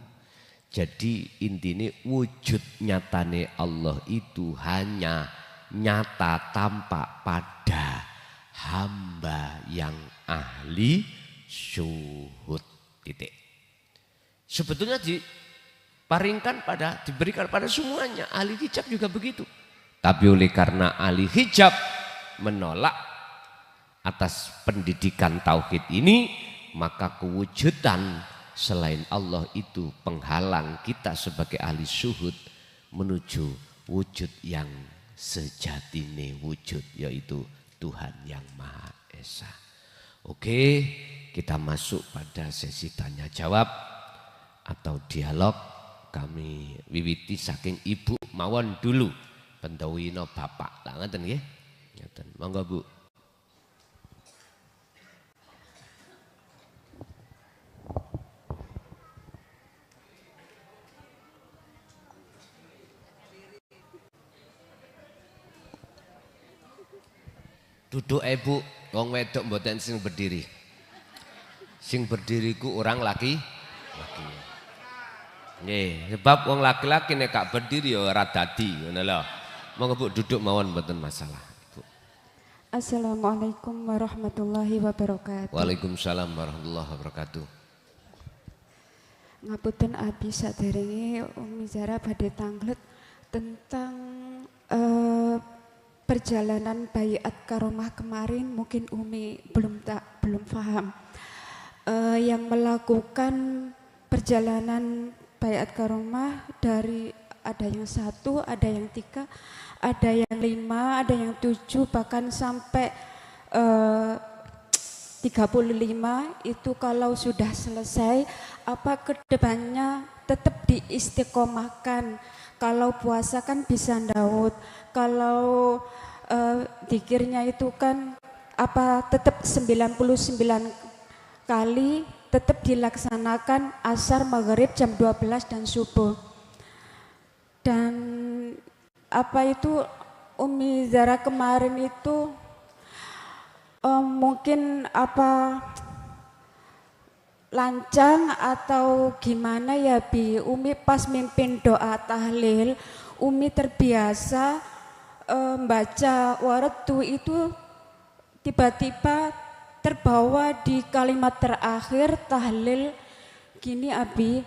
jadi intinya wujud nyatane Allah itu hanya nyata tampak pada hamba yang ahli syuhud. Titik. Sebetulnya diberikan pada semuanya. Ahli hijab juga begitu. Tapi oleh karena ahli hijab menolak atas pendidikan tauhid ini, maka kewujudan selain Allah itu penghalang kita sebagai ahli syuhud menuju wujud yang sejatine wujud, yaitu Tuhan yang Maha Esa. Oke, kita masuk pada sesi tanya jawab atau dialog. Kami wiwiti saking Ibu mawon dulu, pendawino Bapak. Lah ngeten nggih. Ngeten. Monggo Bu. Duduk Bu, wong wedok mboten sing berdiri. Sing berdiri ku orang laki. Nggih, sebab wong laki-laki nek gak berdiri ya ora dadi, ngono lho. Monggo Bu duduk mawon mboten masalah, Bu. Assalamualaikum warahmatullahi wabarakatuh. Waalaikumsalam warahmatullahi wabarakatuh. Ngapunten Abi saderenge Umi Zara badhe tanglet tentang perjalanan Baiat Karomah kemarin, mungkin Umi belum paham. Yang melakukan perjalanan Baiat Karomah dari ada yang 1, ada yang 3, ada yang 5, ada yang 7, bahkan sampai 35 itu kalau sudah selesai, apa kedepannya tetap diistiqomahkan. Kalau puasa kan bisa Daud, kalau dzikirnya itu kan apa tetap 99 kali tetap dilaksanakan asar, maghrib, jam 12 dan subuh. Dan apa itu Umi Zara kemarin itu mungkin apa lancang atau gimana ya Bi, Umi pas mimpin doa tahlil, Umi terbiasa baca waratu itu tiba-tiba terbawa di kalimat terakhir tahlil gini Abi,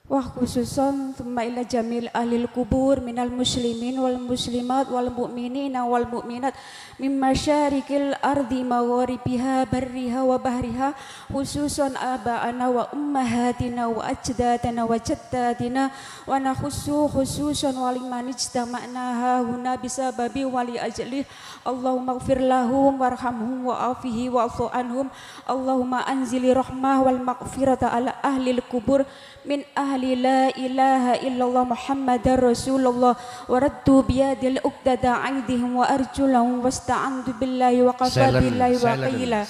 wah khususon thumma ila jamil ahlil kubur minal muslimin wal muslimat wal mu'minina wal mu'minat mimma syarikil ardi magharibiha barriha wa bahriha khususon aba'ana wa ummahatina wa ajdadana wa jaddadina wa nakhussu khususon waliman ijtama'na hahuna bisababi wali ajli Allahumma gfir lahum warhamhum wa afihi wa afu anhum Allahumma anzili rahmah wal maghfirata ala ahlil kubur min ahli la ilaha illallah Muhammadar Rasulullah wa raddu biyadil uqdada aidihim wa arjulahum wasta'andu billahi wa qafa billahi wa qila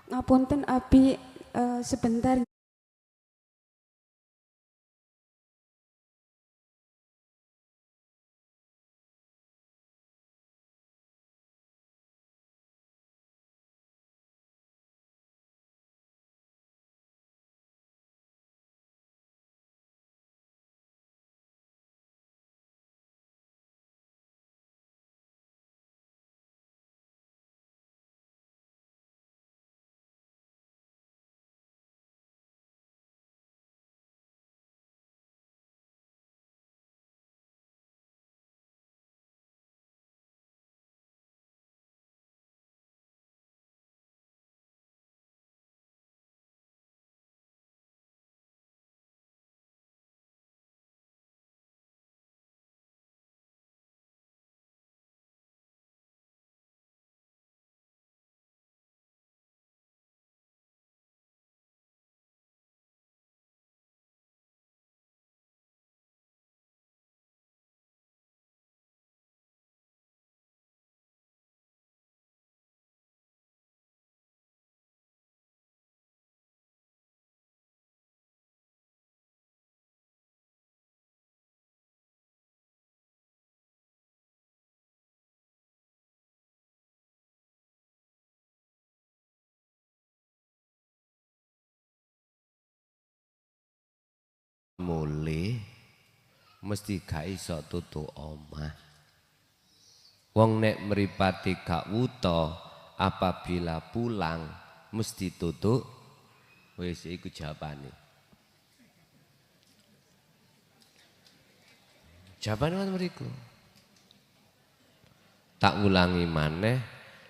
Ngapunten Abi sebentar. Mulai mesti gak iso tutuk omah. Wong nek mripate gak wuta apabila pulang mesti tutuk. Wis iku jawabane. Jawabane wonten mriku. Tak ulangi maneh,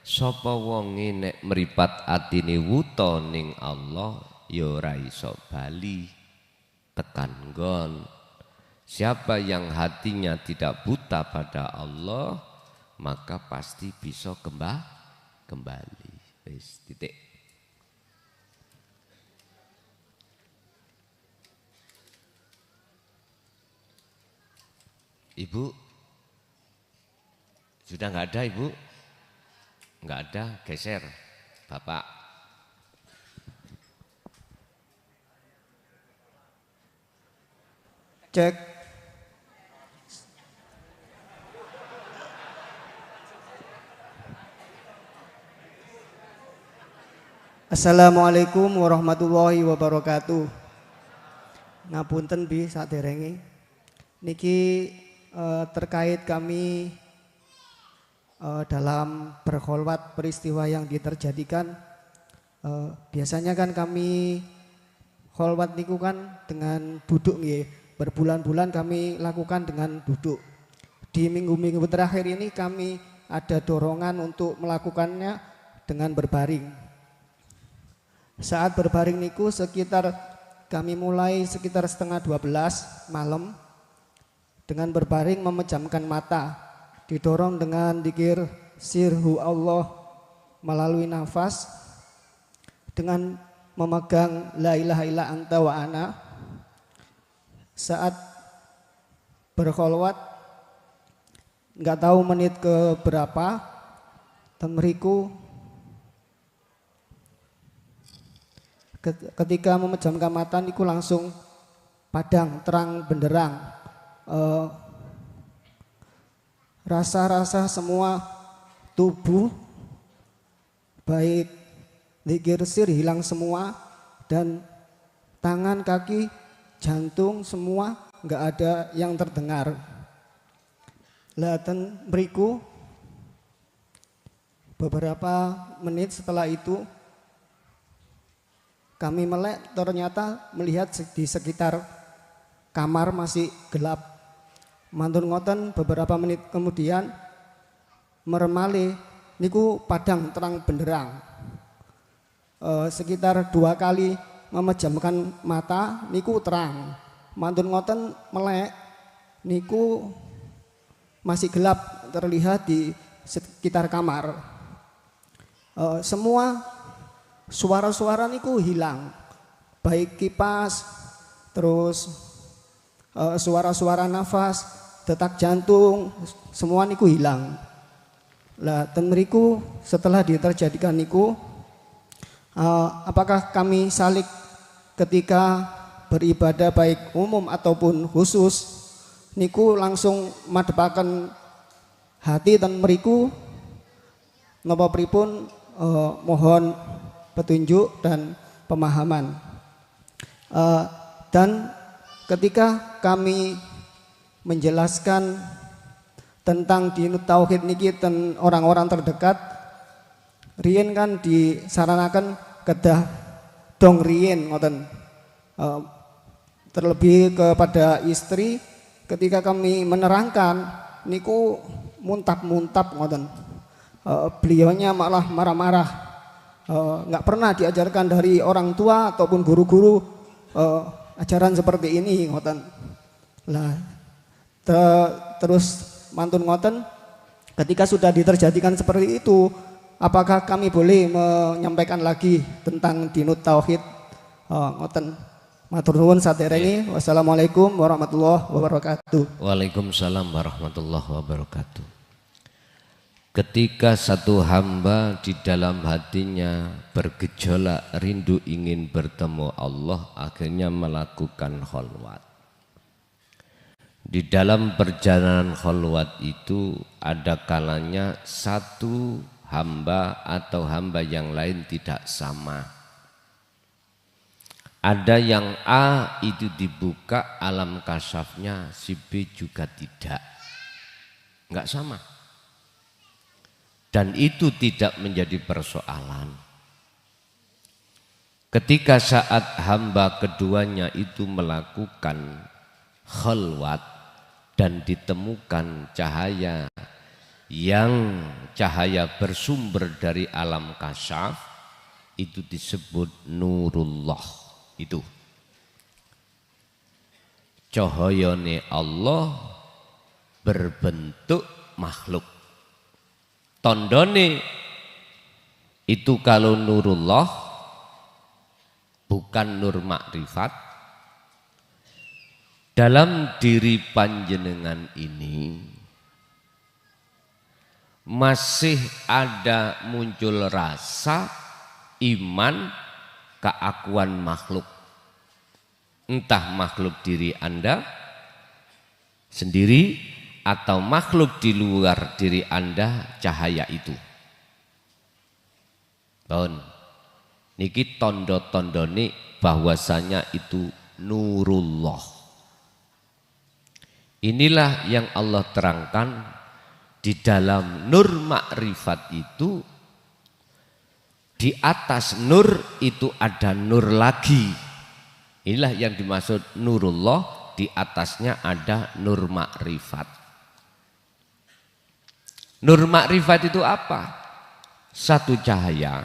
sapa wonge nek mripat atine wuta ning Allah ya ora iso bali tekan nggon. Siapa yang hatinya tidak buta pada Allah, maka pasti bisa kembali. Wis titik. Ibu, sudah nggak ada Ibu? Nggak ada, geser. Bapak. Cek. Assalamualaikum warahmatullahi wabarakatuh. Ngapunten Bi saderenge. Niki terkait kami dalam berkholwat peristiwa yang diterjadikan. Biasanya kan kami kholwat niku kan dengan duduk nggih. Berbulan-bulan kami lakukan dengan duduk. Di minggu-minggu terakhir ini kami ada dorongan untuk melakukannya dengan berbaring. Saat berbaring niku kami mulai sekitar setengah 12 malam dengan berbaring memejamkan mata, didorong dengan dzikir sirhu Allah melalui nafas dengan memegang la ilaha illa anta wa ana. Saat berkholwat nggak tahu menit ke berapa temeriku ketika memejamkan mata niku langsung padang terang benderang. Rasa-rasa semua tubuh baik dzikir sir hilang semua dan tangan, kaki, jantung semua nggak ada yang terdengar. Laten beriku beberapa menit setelah itu kami melek, ternyata melihat di sekitar kamar masih gelap. Mantun ngoten beberapa menit kemudian meremale niku padang terang benderang. Sekitar 2 kali memejamkan mata niku terang. Mantun ngoten melek niku masih gelap terlihat di sekitar kamar. Semua suara-suara niku hilang, baik kipas, terus suara-suara nafas, detak jantung, semua niku hilang. Lah ten mriku setelah diterjadikan niku Apakah kami salik ketika beribadah baik umum ataupun khusus niku langsung madepaken hati dan meriku napa pripun, mohon petunjuk dan pemahaman. Dan ketika kami menjelaskan tentang dinut tauhid niki ten orang-orang terdekat, riyen kan disaranaken kedah dong riyen ngoten. Terlebih kepada istri ketika kami menerangkan niku muntap-muntap ngoten. Beliaunya malah marah-marah, nggak pernah diajarkan dari orang tua ataupun guru-guru ajaran seperti ini ngoten. Lah terus mantun ngoten, ketika sudah diterjadikan seperti itu, apakah kami boleh menyampaikan lagi tentang dinut tauhid ngoten. Matur nuwun saderenge. Wassalamualaikum warahmatullahi wabarakatuh. Waalaikumsalam warahmatullahi wabarakatuh. Ketika satu hamba di dalam hatinya bergejolak rindu ingin bertemu Allah, akhirnya melakukan kholwat. Di dalam perjalanan kholwat itu ada kalanya satu hamba atau hamba yang lain tidak sama. Ada yang A itu dibuka alam kasyafnya, si B juga tidak. Enggak sama. Dan itu tidak menjadi persoalan. Ketika saat hamba keduanya itu melakukan khalwat dan ditemukan cahaya yang cahaya bersumber dari alam kasyaf, itu disebut nurullah. Itu cahayane Allah berbentuk makhluk. Tondone itu kalau nurullah bukan nur makrifat, dalam diri panjenengan ini masih ada muncul rasa iman keakuan makhluk, entah makhluk diri Anda sendiri atau makhluk di luar diri Anda, cahaya itu. Bon, niki tondo-tondone bahwasanya itu nurullah. Inilah yang Allah terangkan di dalam nur makrifat itu. Di atas nur itu ada nur lagi. Inilah yang dimaksud nurullah, di atasnya ada nur makrifat. Nur makrifat itu apa? Satu cahaya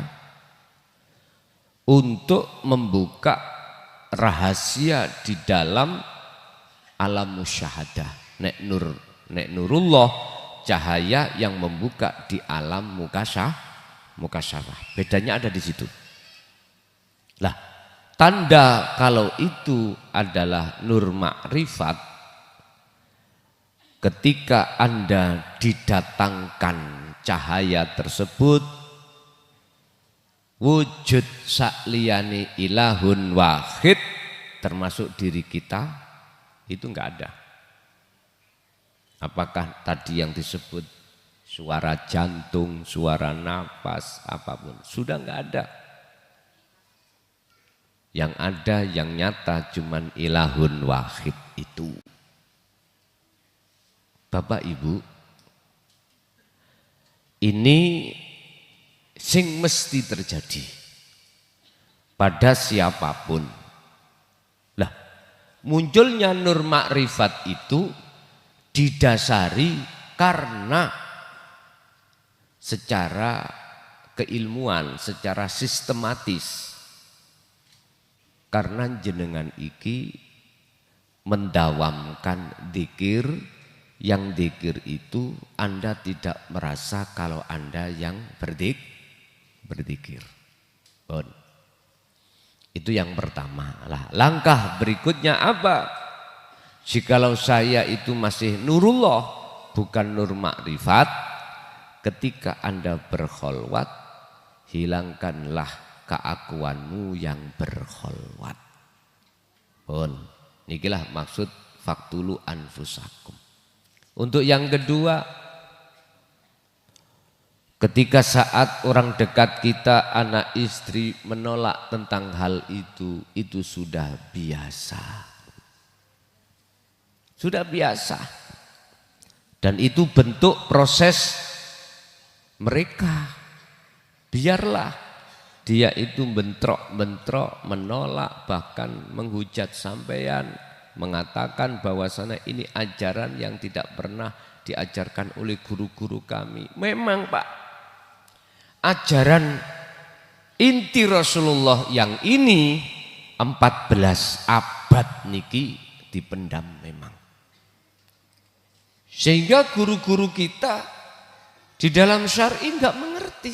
untuk membuka rahasia di dalam alam musyahadah. Nek nurullah, cahaya yang membuka di alam mukasyafah. Bedanya ada di situ. Lah, tanda kalau itu adalah nur makrifat, ketika Anda didatangkan cahaya tersebut, wujud sakliyane ilahun wahid termasuk diri kita itu enggak ada. Apakah tadi yang disebut suara jantung, suara napas, apapun, sudah enggak ada. Yang ada, yang nyata cuman ilahun wahid itu. Bapak Ibu, ini sing mesti terjadi pada siapapun. Lah, munculnya nur makrifat itu didasari karena secara keilmuan, secara sistematis, karena jenengan iki mendawamkan dzikir, yang dzikir itu Anda tidak merasa kalau Anda yang berzikir. Bon. Itu yang pertama. Lah, langkah berikutnya apa? Jikalau saya itu masih nurullah, bukan nur makrifat, ketika Anda berkholwat, hilangkanlah keakuanmu yang berkholwat. Pun, inilah maksud faktulu anfusakum. Untuk yang kedua, ketika saat orang dekat kita, anak istri menolak tentang hal itu sudah biasa. Sudah biasa. Dan itu bentuk proses mereka. Biarlah dia itu bentrok-bentrok, menolak, bahkan menghujat sampean, mengatakan bahwasanya ini ajaran yang tidak pernah diajarkan oleh guru-guru kami. Memang Pak, ajaran inti Rasulullah yang ini 14 abad niki dipendam memang. Sehingga guru-guru kita di dalam syar'i enggak mengerti.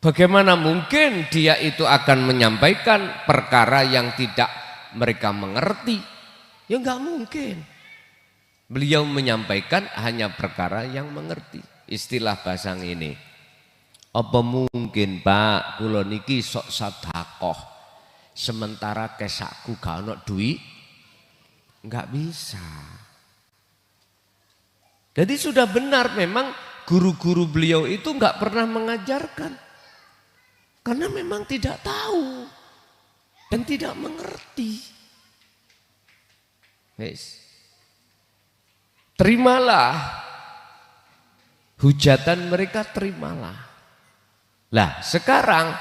Bagaimana mungkin dia itu akan menyampaikan perkara yang tidak mereka mengerti? Ya enggak mungkin. Beliau menyampaikan hanya perkara yang mengerti. Istilah bahasa ini. Apa mungkin Pak kula niki sok sedekah sementara kesakku gak ono duit? Enggak bisa. Jadi sudah benar memang guru-guru beliau itu enggak pernah mengajarkan. Karena memang tidak tahu dan tidak mengerti. Yes. Terimalah hujatan mereka, terimalah. Lah sekarang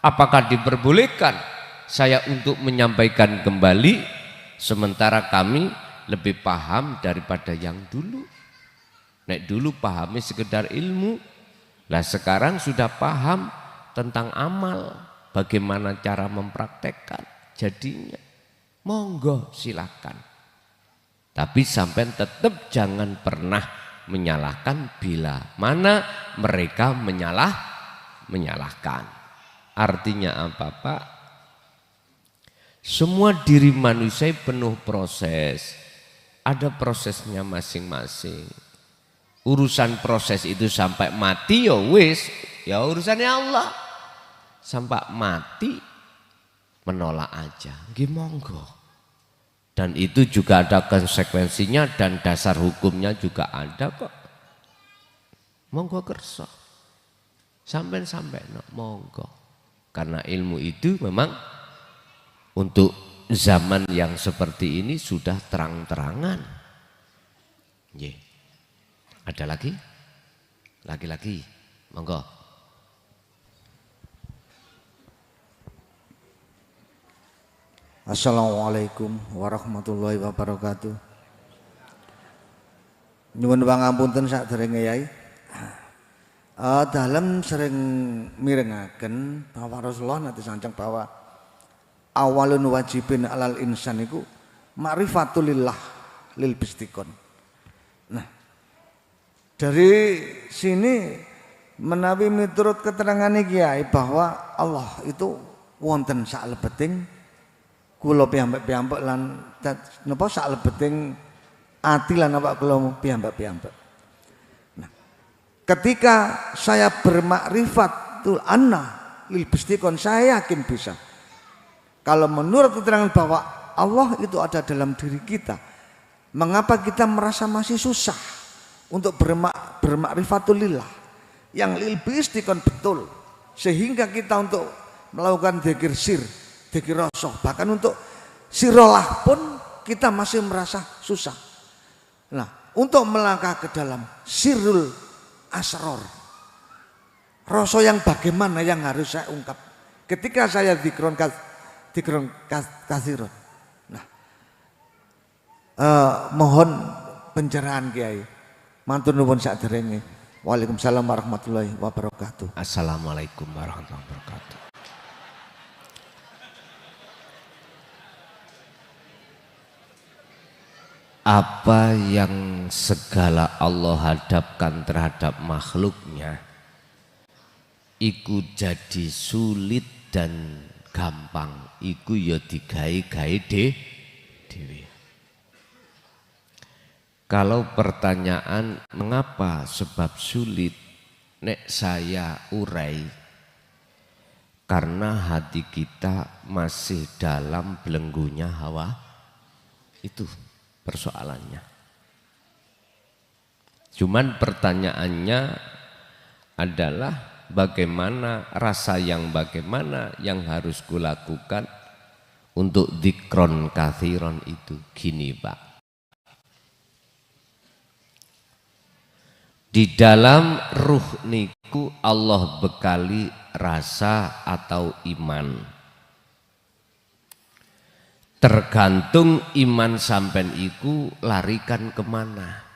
apakah diperbolehkan saya untuk menyampaikan kembali sementara kami lebih paham daripada yang dulu? Nek dulu pahami sekedar ilmu, lah sekarang sudah paham tentang amal, bagaimana cara mempraktekkan. Jadinya monggo silakan. Tapi sampai tetap jangan pernah menyalahkan bila mana mereka menyalahkan. Artinya apa Pak? Semua diri manusia penuh proses. Ada prosesnya masing-masing. Urusan proses itu sampai mati ya wis, ya urusannya Allah. Sampai mati menolak aja, nggih monggo. Dan itu juga ada konsekuensinya dan dasar hukumnya juga ada kok. Monggo kersa. Sampai no, monggo. Karena ilmu itu memang untuk zaman yang seperti ini sudah terang-terangan. Nggih. Ada lagi? Lagi-lagi, monggo. Assalamualaikum warahmatullahi wabarakatuh. Nyuwun pangapunten saderenge Yai. Dalam sering mirengaken bahwa Rasulullah nanti sancang bahwa awalun wajibin alal insan iku ma'rifatulillah lil bistikon. Nah, dari sini menawi miturut keterangan Kiai bahwa Allah itu wonten saklebeting kula piyambak-piyambak lan napa saklebeting ati lan awak kula piyambak-piyambak. Nah, ketika saya bermakrifatul anna lil bistikon, saya yakin bisa. Kalau menurut keterangan bahwa Allah itu ada dalam diri kita, mengapa kita merasa masih susah untuk bermakrifatulillah yang lil bistikon betul, sehingga kita untuk melakukan dzikir sir, dzikir rasul, bahkan untuk sirolah pun kita masih merasa susah. Nah, untuk melangkah ke dalam sirul asror, rasul yang bagaimana yang harus saya ungkap ketika saya dzikron kasirun. Nah, mohon pencerahan Kiai. Mantun nuwun saderenge. Waalaikumsalam warahmatullahi wabarakatuh. Assalamualaikum warahmatullahi wabarakatuh. Apa yang segala Allah hadapkan terhadap makhluknya, iku jadi sulit dan gampang, iku ya digawe-gawe dhewe. Kalau pertanyaan mengapa sebab sulit, nek saya urai, Karena hati kita masih dalam belenggunya hawa. Itu persoalannya. Cuman pertanyaannya adalah bagaimana rasa yang bagaimana yang harus kulakukan untuk dzikron kathiron itu. Gini Pak, di dalam ruh niku Allah bekali rasa atau iman. Tergantung iman sampen iku larikan kemana.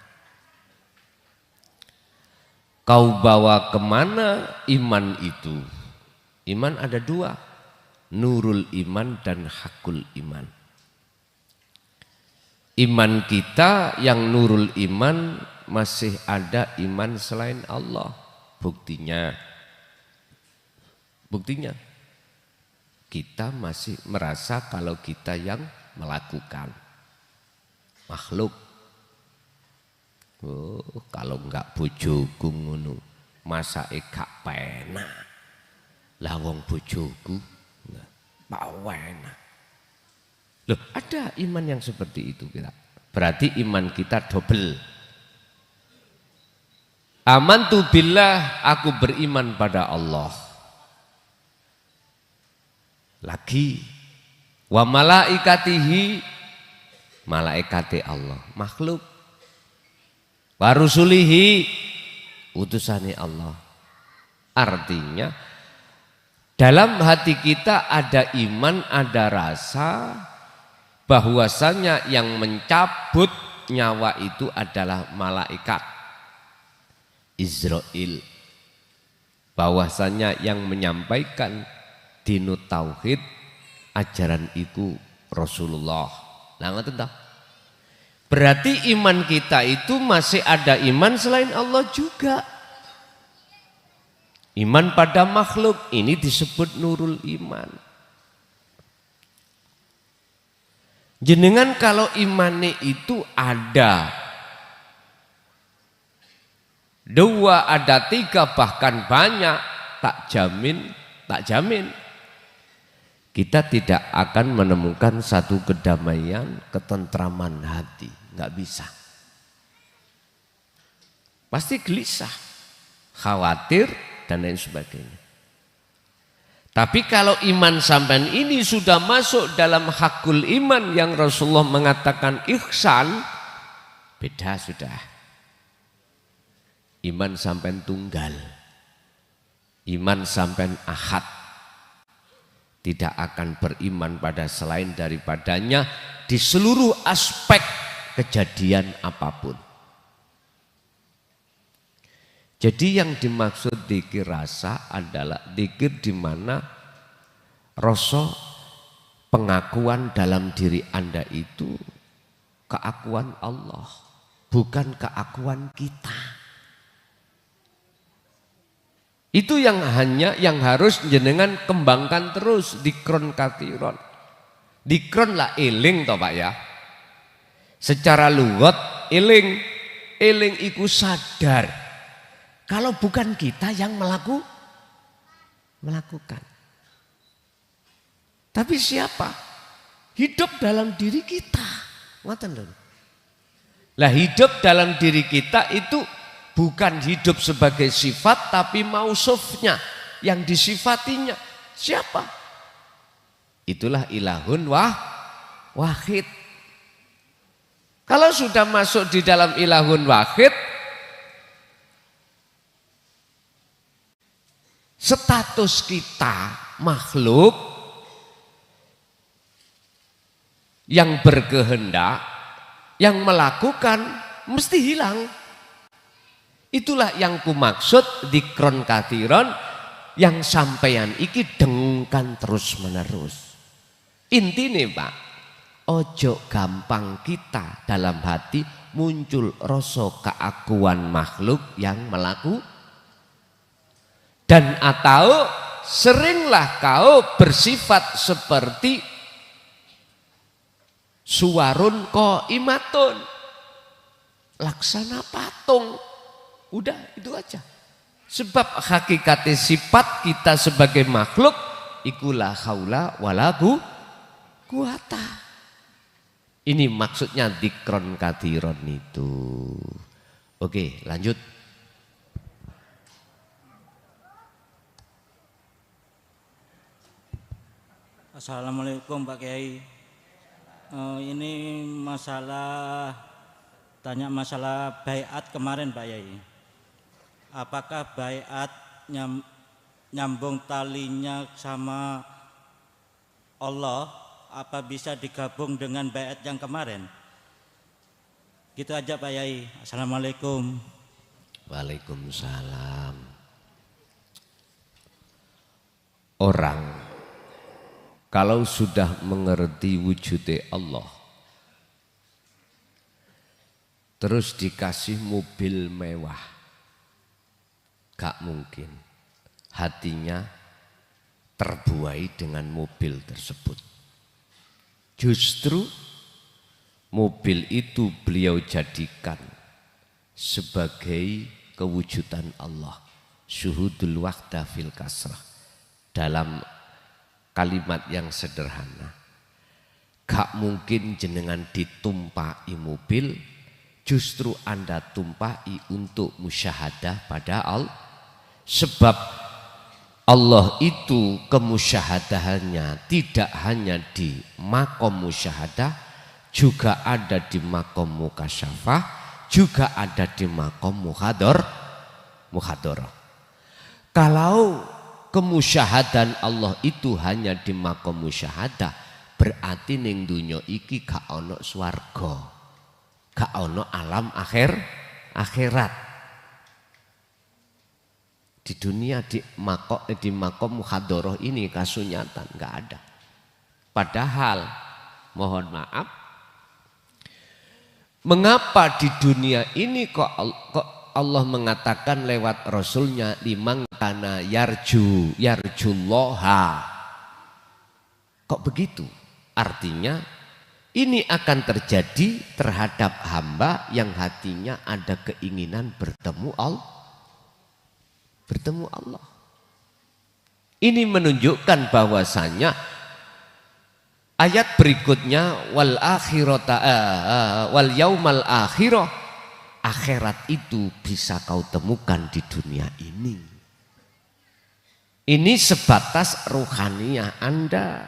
Kau bawa kemana iman itu? Iman ada dua, nurul iman dan hakul iman. Iman kita yang nurul iman masih ada iman selain Allah. Buktinya kita masih merasa kalau kita yang melakukan. Makhluk. Oh, kalau enggak bojoku ngono, masa gak penak. Lah wong bojoku pak enak. Loh, ada iman yang seperti itu kita. Berarti iman kita double. Amantu billah, aku beriman pada Allah. Lagi wa malaikatihi, malaikati Allah, makhluk. Wa rusulihi, utusane Allah. Artinya dalam hati kita ada iman, ada rasa bahwasanya yang mencabut nyawa itu adalah malaikat Israel. Bahwasanya yang menyampaikan dinut tauhid ajaran iku Rasulullah. Nah, ngoten ta? Berarti iman kita itu masih ada iman selain Allah juga. Iman pada makhluk ini disebut nurul iman. Jenengan kalau imannya itu ada dua, ada tiga, bahkan banyak, tak jamin kita tidak akan menemukan satu kedamaian, ketentraman hati. Nggak bisa. Pasti gelisah, khawatir, dan lain sebagainya. Tapi kalau iman sampean ini sudah masuk dalam hakul iman yang Rasulullah mengatakan ihsan, beda sudah. Iman sampean tunggal, iman sampean ahad, tidak akan beriman pada selain daripadanya di seluruh aspek kejadian apapun. Jadi yang dimaksud dzikir rasa adalah dzikir di mana rasa pengakuan dalam diri Anda itu keakuan Allah, bukan keakuan kita. Itu yang harus jenengan kembangkan terus, dzikron kathiron. Dzikron lah eling toh Pak ya. Secara lugat eling iku sadar. Kalau bukan kita yang melakukan. Tapi siapa? Hidup dalam diri kita. Ngoten lho. Lah hidup dalam diri kita itu bukan hidup sebagai sifat tapi mausufnya yang disifatinya. Siapa? Itulah ilahun wahid. Kalau sudah masuk di dalam ilahun wahid, status kita makhluk yang berkehendak, yang melakukan mesti hilang. Itulah yang kumaksud dzikron kathiron yang sampeyan iki dengkan terus menerus. Intine Pak, ojo gampang kita dalam hati muncul rasa keakuan makhluk yang melakukan. Dan atau seringlah kau bersifat seperti suwarun qaimatun, laksana patung. Udah itu aja. Sebab hakikatnya sifat kita sebagai makhluk iku la haula wala quwata. Ini maksudnya dzikron katsiron itu. Oke, lanjut. Assalamualaikum Pak Kiai. Ini tanya masalah baiat kemarin Pak Kiai. Apakah baiat nyambung talinya sama Allah, apa bisa digabung dengan baiat yang kemarin? Gitu aja Pak Kiai. Assalamualaikum. Waalaikumsalam. Orang kalau sudah mengerti wujudnya Allah, terus dikasih mobil mewah, gak mungkin hatinya terbuai dengan mobil tersebut. Justru mobil itu beliau jadikan sebagai kewujudan Allah. Syuhudul wahda fil kasrah. Dalam kalimat yang sederhana, gak mungkin jenengan ditumpahi mobil, justru Anda tumpahi untuk musyahadah pada Allah. Sebab Allah itu kemusyahadahannya tidak hanya di makom musyahadah, juga ada di makom mukasyafah, juga ada di makom muhadharah. Kalau kemusyahadan Allah itu hanya di makom musyahadah, berarti ning dunya iki gak ono swarga, gak ono alam akhirat. Di dunia di makom muhadharah ini kasunyatan gak ada. Padahal mohon maaf, mengapa di dunia ini kok Allah mengatakan lewat Rasulnya liman kana yarjullaha. Kok begitu? Artinya ini akan terjadi terhadap hamba yang hatinya ada keinginan bertemu Allah. Ini menunjukkan bahwasanya ayat berikutnya wal yaumal akhirah, akhirat itu bisa kau temukan di dunia ini. Ini sebatas ruhaniyah Anda.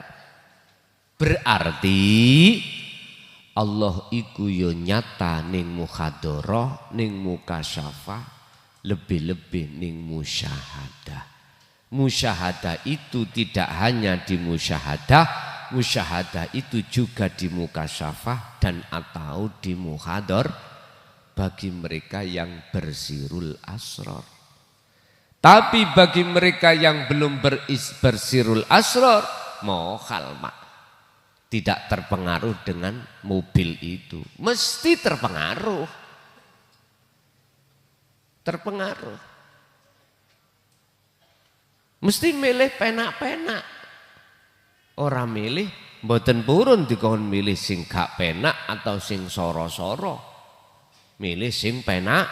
Berarti Allah iku yo nyata ning muhadharah, ning mukasyafah, lebih-lebih ning musyahadah. Musyahadah itu tidak hanya di musyahadah, musyahadah itu juga di mukasyafah dan atau di muhadhar bagi mereka yang bersirul asrar. Tapi bagi mereka yang belum bersirul asrar, mohal mak, tidak terpengaruh dengan mobil itu. Mesti terpengaruh. Mesti milih penak-penak. Orang milih mboten purun dikon milih sing gak penak atau sing soro-soro. Milih sing penak.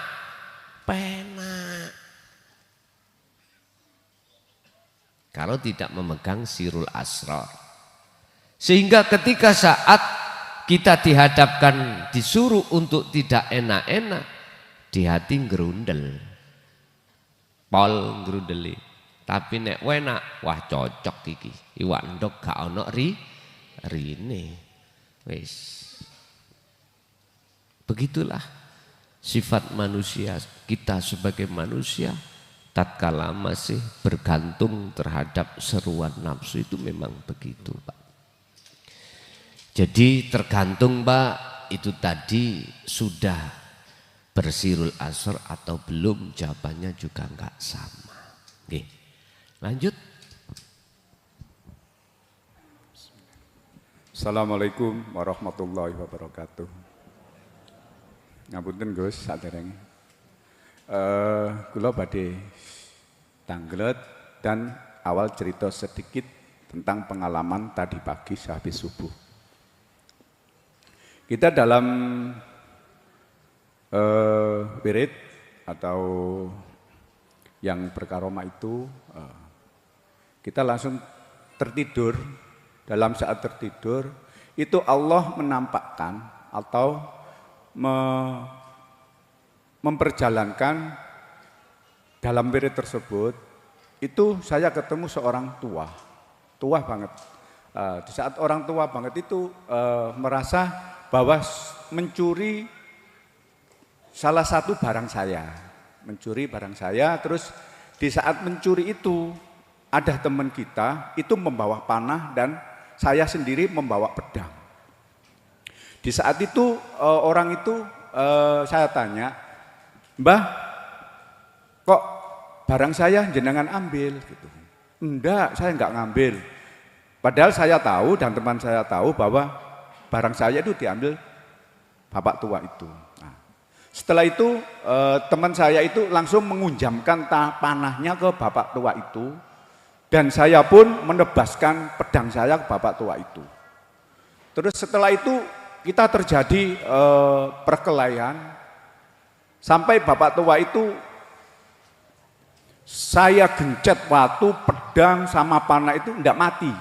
Kalau tidak memegang sirul asrar. Sehingga ketika saat kita dihadapkan disuruh untuk tidak enak-enak, di hati ngerundel. Pol ngerundeli. Tapi nek enak, wah cocok iki. Iwak ndok gak ono rine. Wis. Begitulah sifat manusia, kita sebagai manusia tatkala masih bergantung terhadap seruan nafsu itu memang begitu, Pak. Jadi tergantung, Pak, itu tadi sudah bersirul asr atau belum, jawabannya juga enggak sama. Oke. Lanjut. Assalamualaikum warahmatullahi wabarakatuh. Ngapunten Gus saderenge. Kula badhe tanglet dan awal cerita sedikit tentang pengalaman tadi pagi sehabis subuh. Kita dalam wirid atau yang berkaromah itu kita langsung tertidur, dalam saat tertidur itu Allah menampakkan atau memperjalankan dalam wirid tersebut, itu saya ketemu seorang tua banget. Di saat orang tua banget itu merasa bahwa mencuri salah satu barang saya, terus di saat mencuri itu ada teman kita itu membawa panah dan saya sendiri membawa pedang. Di saat itu orang itu saya tanya, "Mbah, kok barang saya jenengan ambil?" gitu. "Enggak, saya enggak ngambil." Padahal saya tahu dan teman saya tahu bahwa barang saya itu diambil bapak tua itu. Nah, setelah itu teman saya itu langsung mengunjamkan panahnya ke bapak tua itu dan saya pun menebaskan pedang saya ke bapak tua itu. Terus setelah itu kita terjadi perkelahian sampai bapak tua itu saya gencet batu, pedang sama panah itu enggak mati.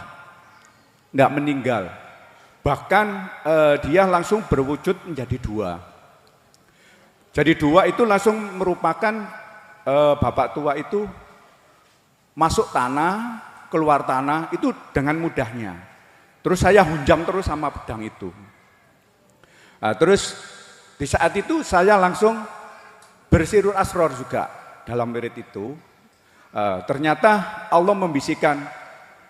Enggak meninggal, bahkan dia langsung berwujud menjadi dua. Jadi dua itu langsung merupakan bapak tua itu masuk tanah, keluar tanah itu dengan mudahnya. Terus saya hunjam terus sama pedang itu. Terus di saat itu saya langsung bersirul asror juga dalam wirid itu. Ternyata Allah membisikkan,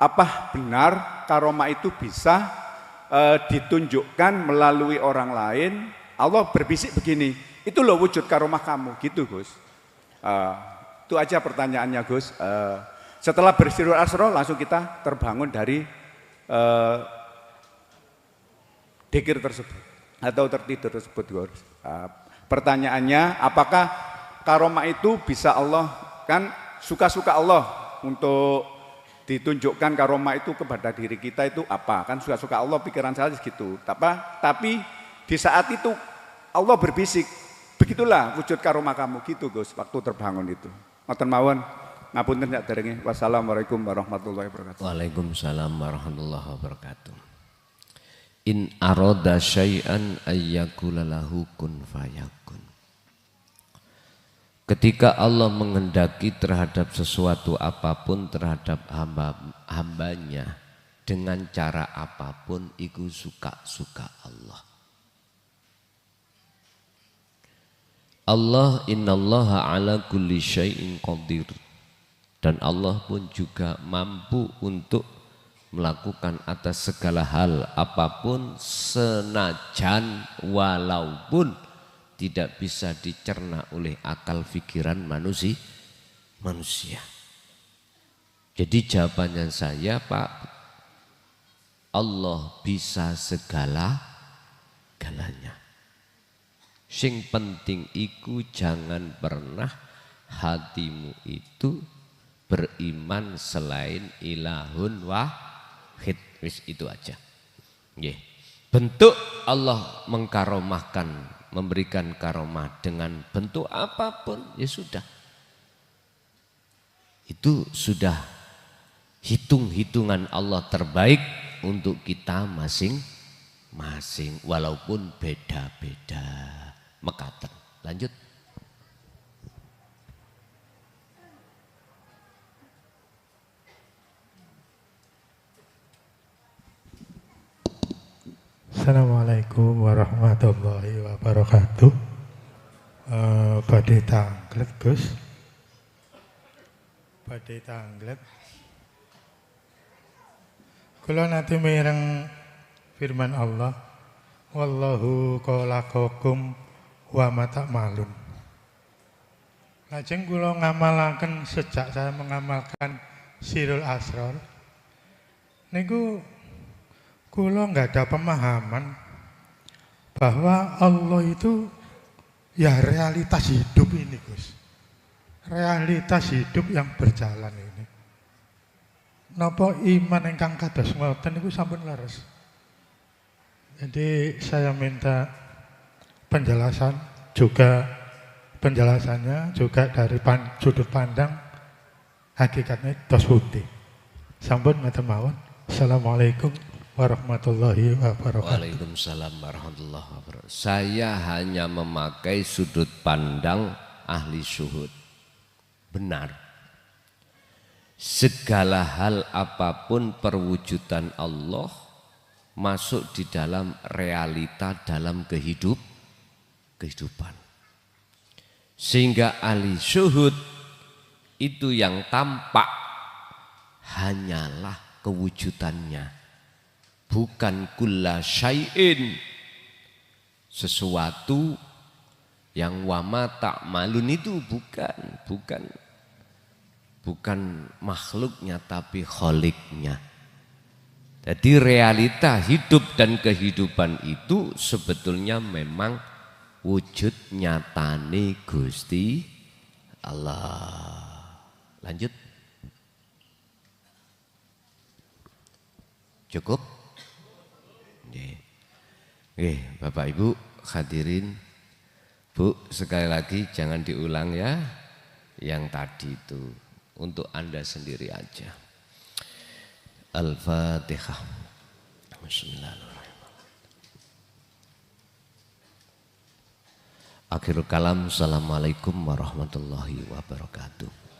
apa benar karomah itu bisa ditunjukkan melalui orang lain? Allah berbisik begini, itu loh wujud karomah kamu, gitu Gus. Itu aja pertanyaannya Gus. Setelah bersirul asro langsung kita terbangun dari dzikir tersebut atau tertidur tersebut Gus. Pertanyaannya, apakah karomah itu bisa Allah, kan suka-suka Allah untuk ditunjukkan karomah itu kepada diri kita itu apa? Kan suka-suka Allah, pikiran saya segitu. Tapi di saat itu Allah berbisik, begitulah wujud karomah kamu, gitu Gus, waktu terbangun itu. Ngoten mawon, ngapunten sak derenge. Wassalamualaikum warahmatullahi wabarakatuh. Waalaikumsalam warahmatullahi wabarakatuh. In aroda syai'an ayyakula lahu kun fayakun. Ketika Allah menghendaki terhadap sesuatu apapun terhadap hambanya dengan cara apapun, itu suka-suka Allah. Allah innallaha ala kulli syai'in qadir. Dan Allah pun juga mampu untuk melakukan atas segala hal apapun, senajan walaupun tidak bisa dicerna oleh akal pikiran manusia. Jadi jawabannya saya, Pak, Allah bisa segala-galanya. Sing penting iku jangan pernah hatimu itu beriman selain ilahun wahid. Wis itu aja. Nggih. Bentuk Allah mengkaromahkan, memberikan karomah dengan bentuk apapun, ya sudah. Itu sudah hitung-hitungan Allah terbaik untuk kita masing-masing, walaupun beda-beda. Mekaten. Lanjut. Assalamualaikum warahmatullahi wabarakatuh. Badhe tanglet Gus. Badhe tanglet. Kula nate mireng firman Allah, wallahu khalaqakum wa ma ta'malun. Lajeng kula ngamalaken sejak saya mengamalkan Sirul Asrar niku kula nggak ada pemahaman bahwa Allah itu ya realitas hidup ini Gus. Realitas hidup yang berjalan ini. Napa iman ingkang kados ngoten niku sampun leres. Jadi saya minta penjelasannya juga dari sudut pandang hakikatnya tos putih. Sampun ngaten mawon. Assalamualaikum warahmatullahi wabarakatuh. Waalaikumsalam warahmatullahi wabarakatuh. Saya hanya memakai sudut pandang ahli syuhud. Benar. Segala hal apapun perwujudan Allah masuk di dalam realita dalam kehidupan. Sehingga ahli syuhud itu yang tampak hanyalah kewujudannya, bukan kulla syai'in, sesuatu yang wama ta'malun itu bukan makhluknya tapi kholiknya. Jadi realita hidup dan kehidupan itu sebetulnya memang wujud nyatane Gusti Allah. Lanjut. Cukup? Oke, Bapak Ibu hadirin, Bu, sekali lagi jangan diulang ya. Yang tadi itu untuk Anda sendiri aja. Al-Fatihah. Bismillahirrahmanirrahim. Akhirul kalam, assalamualaikum warahmatullahi wabarakatuh.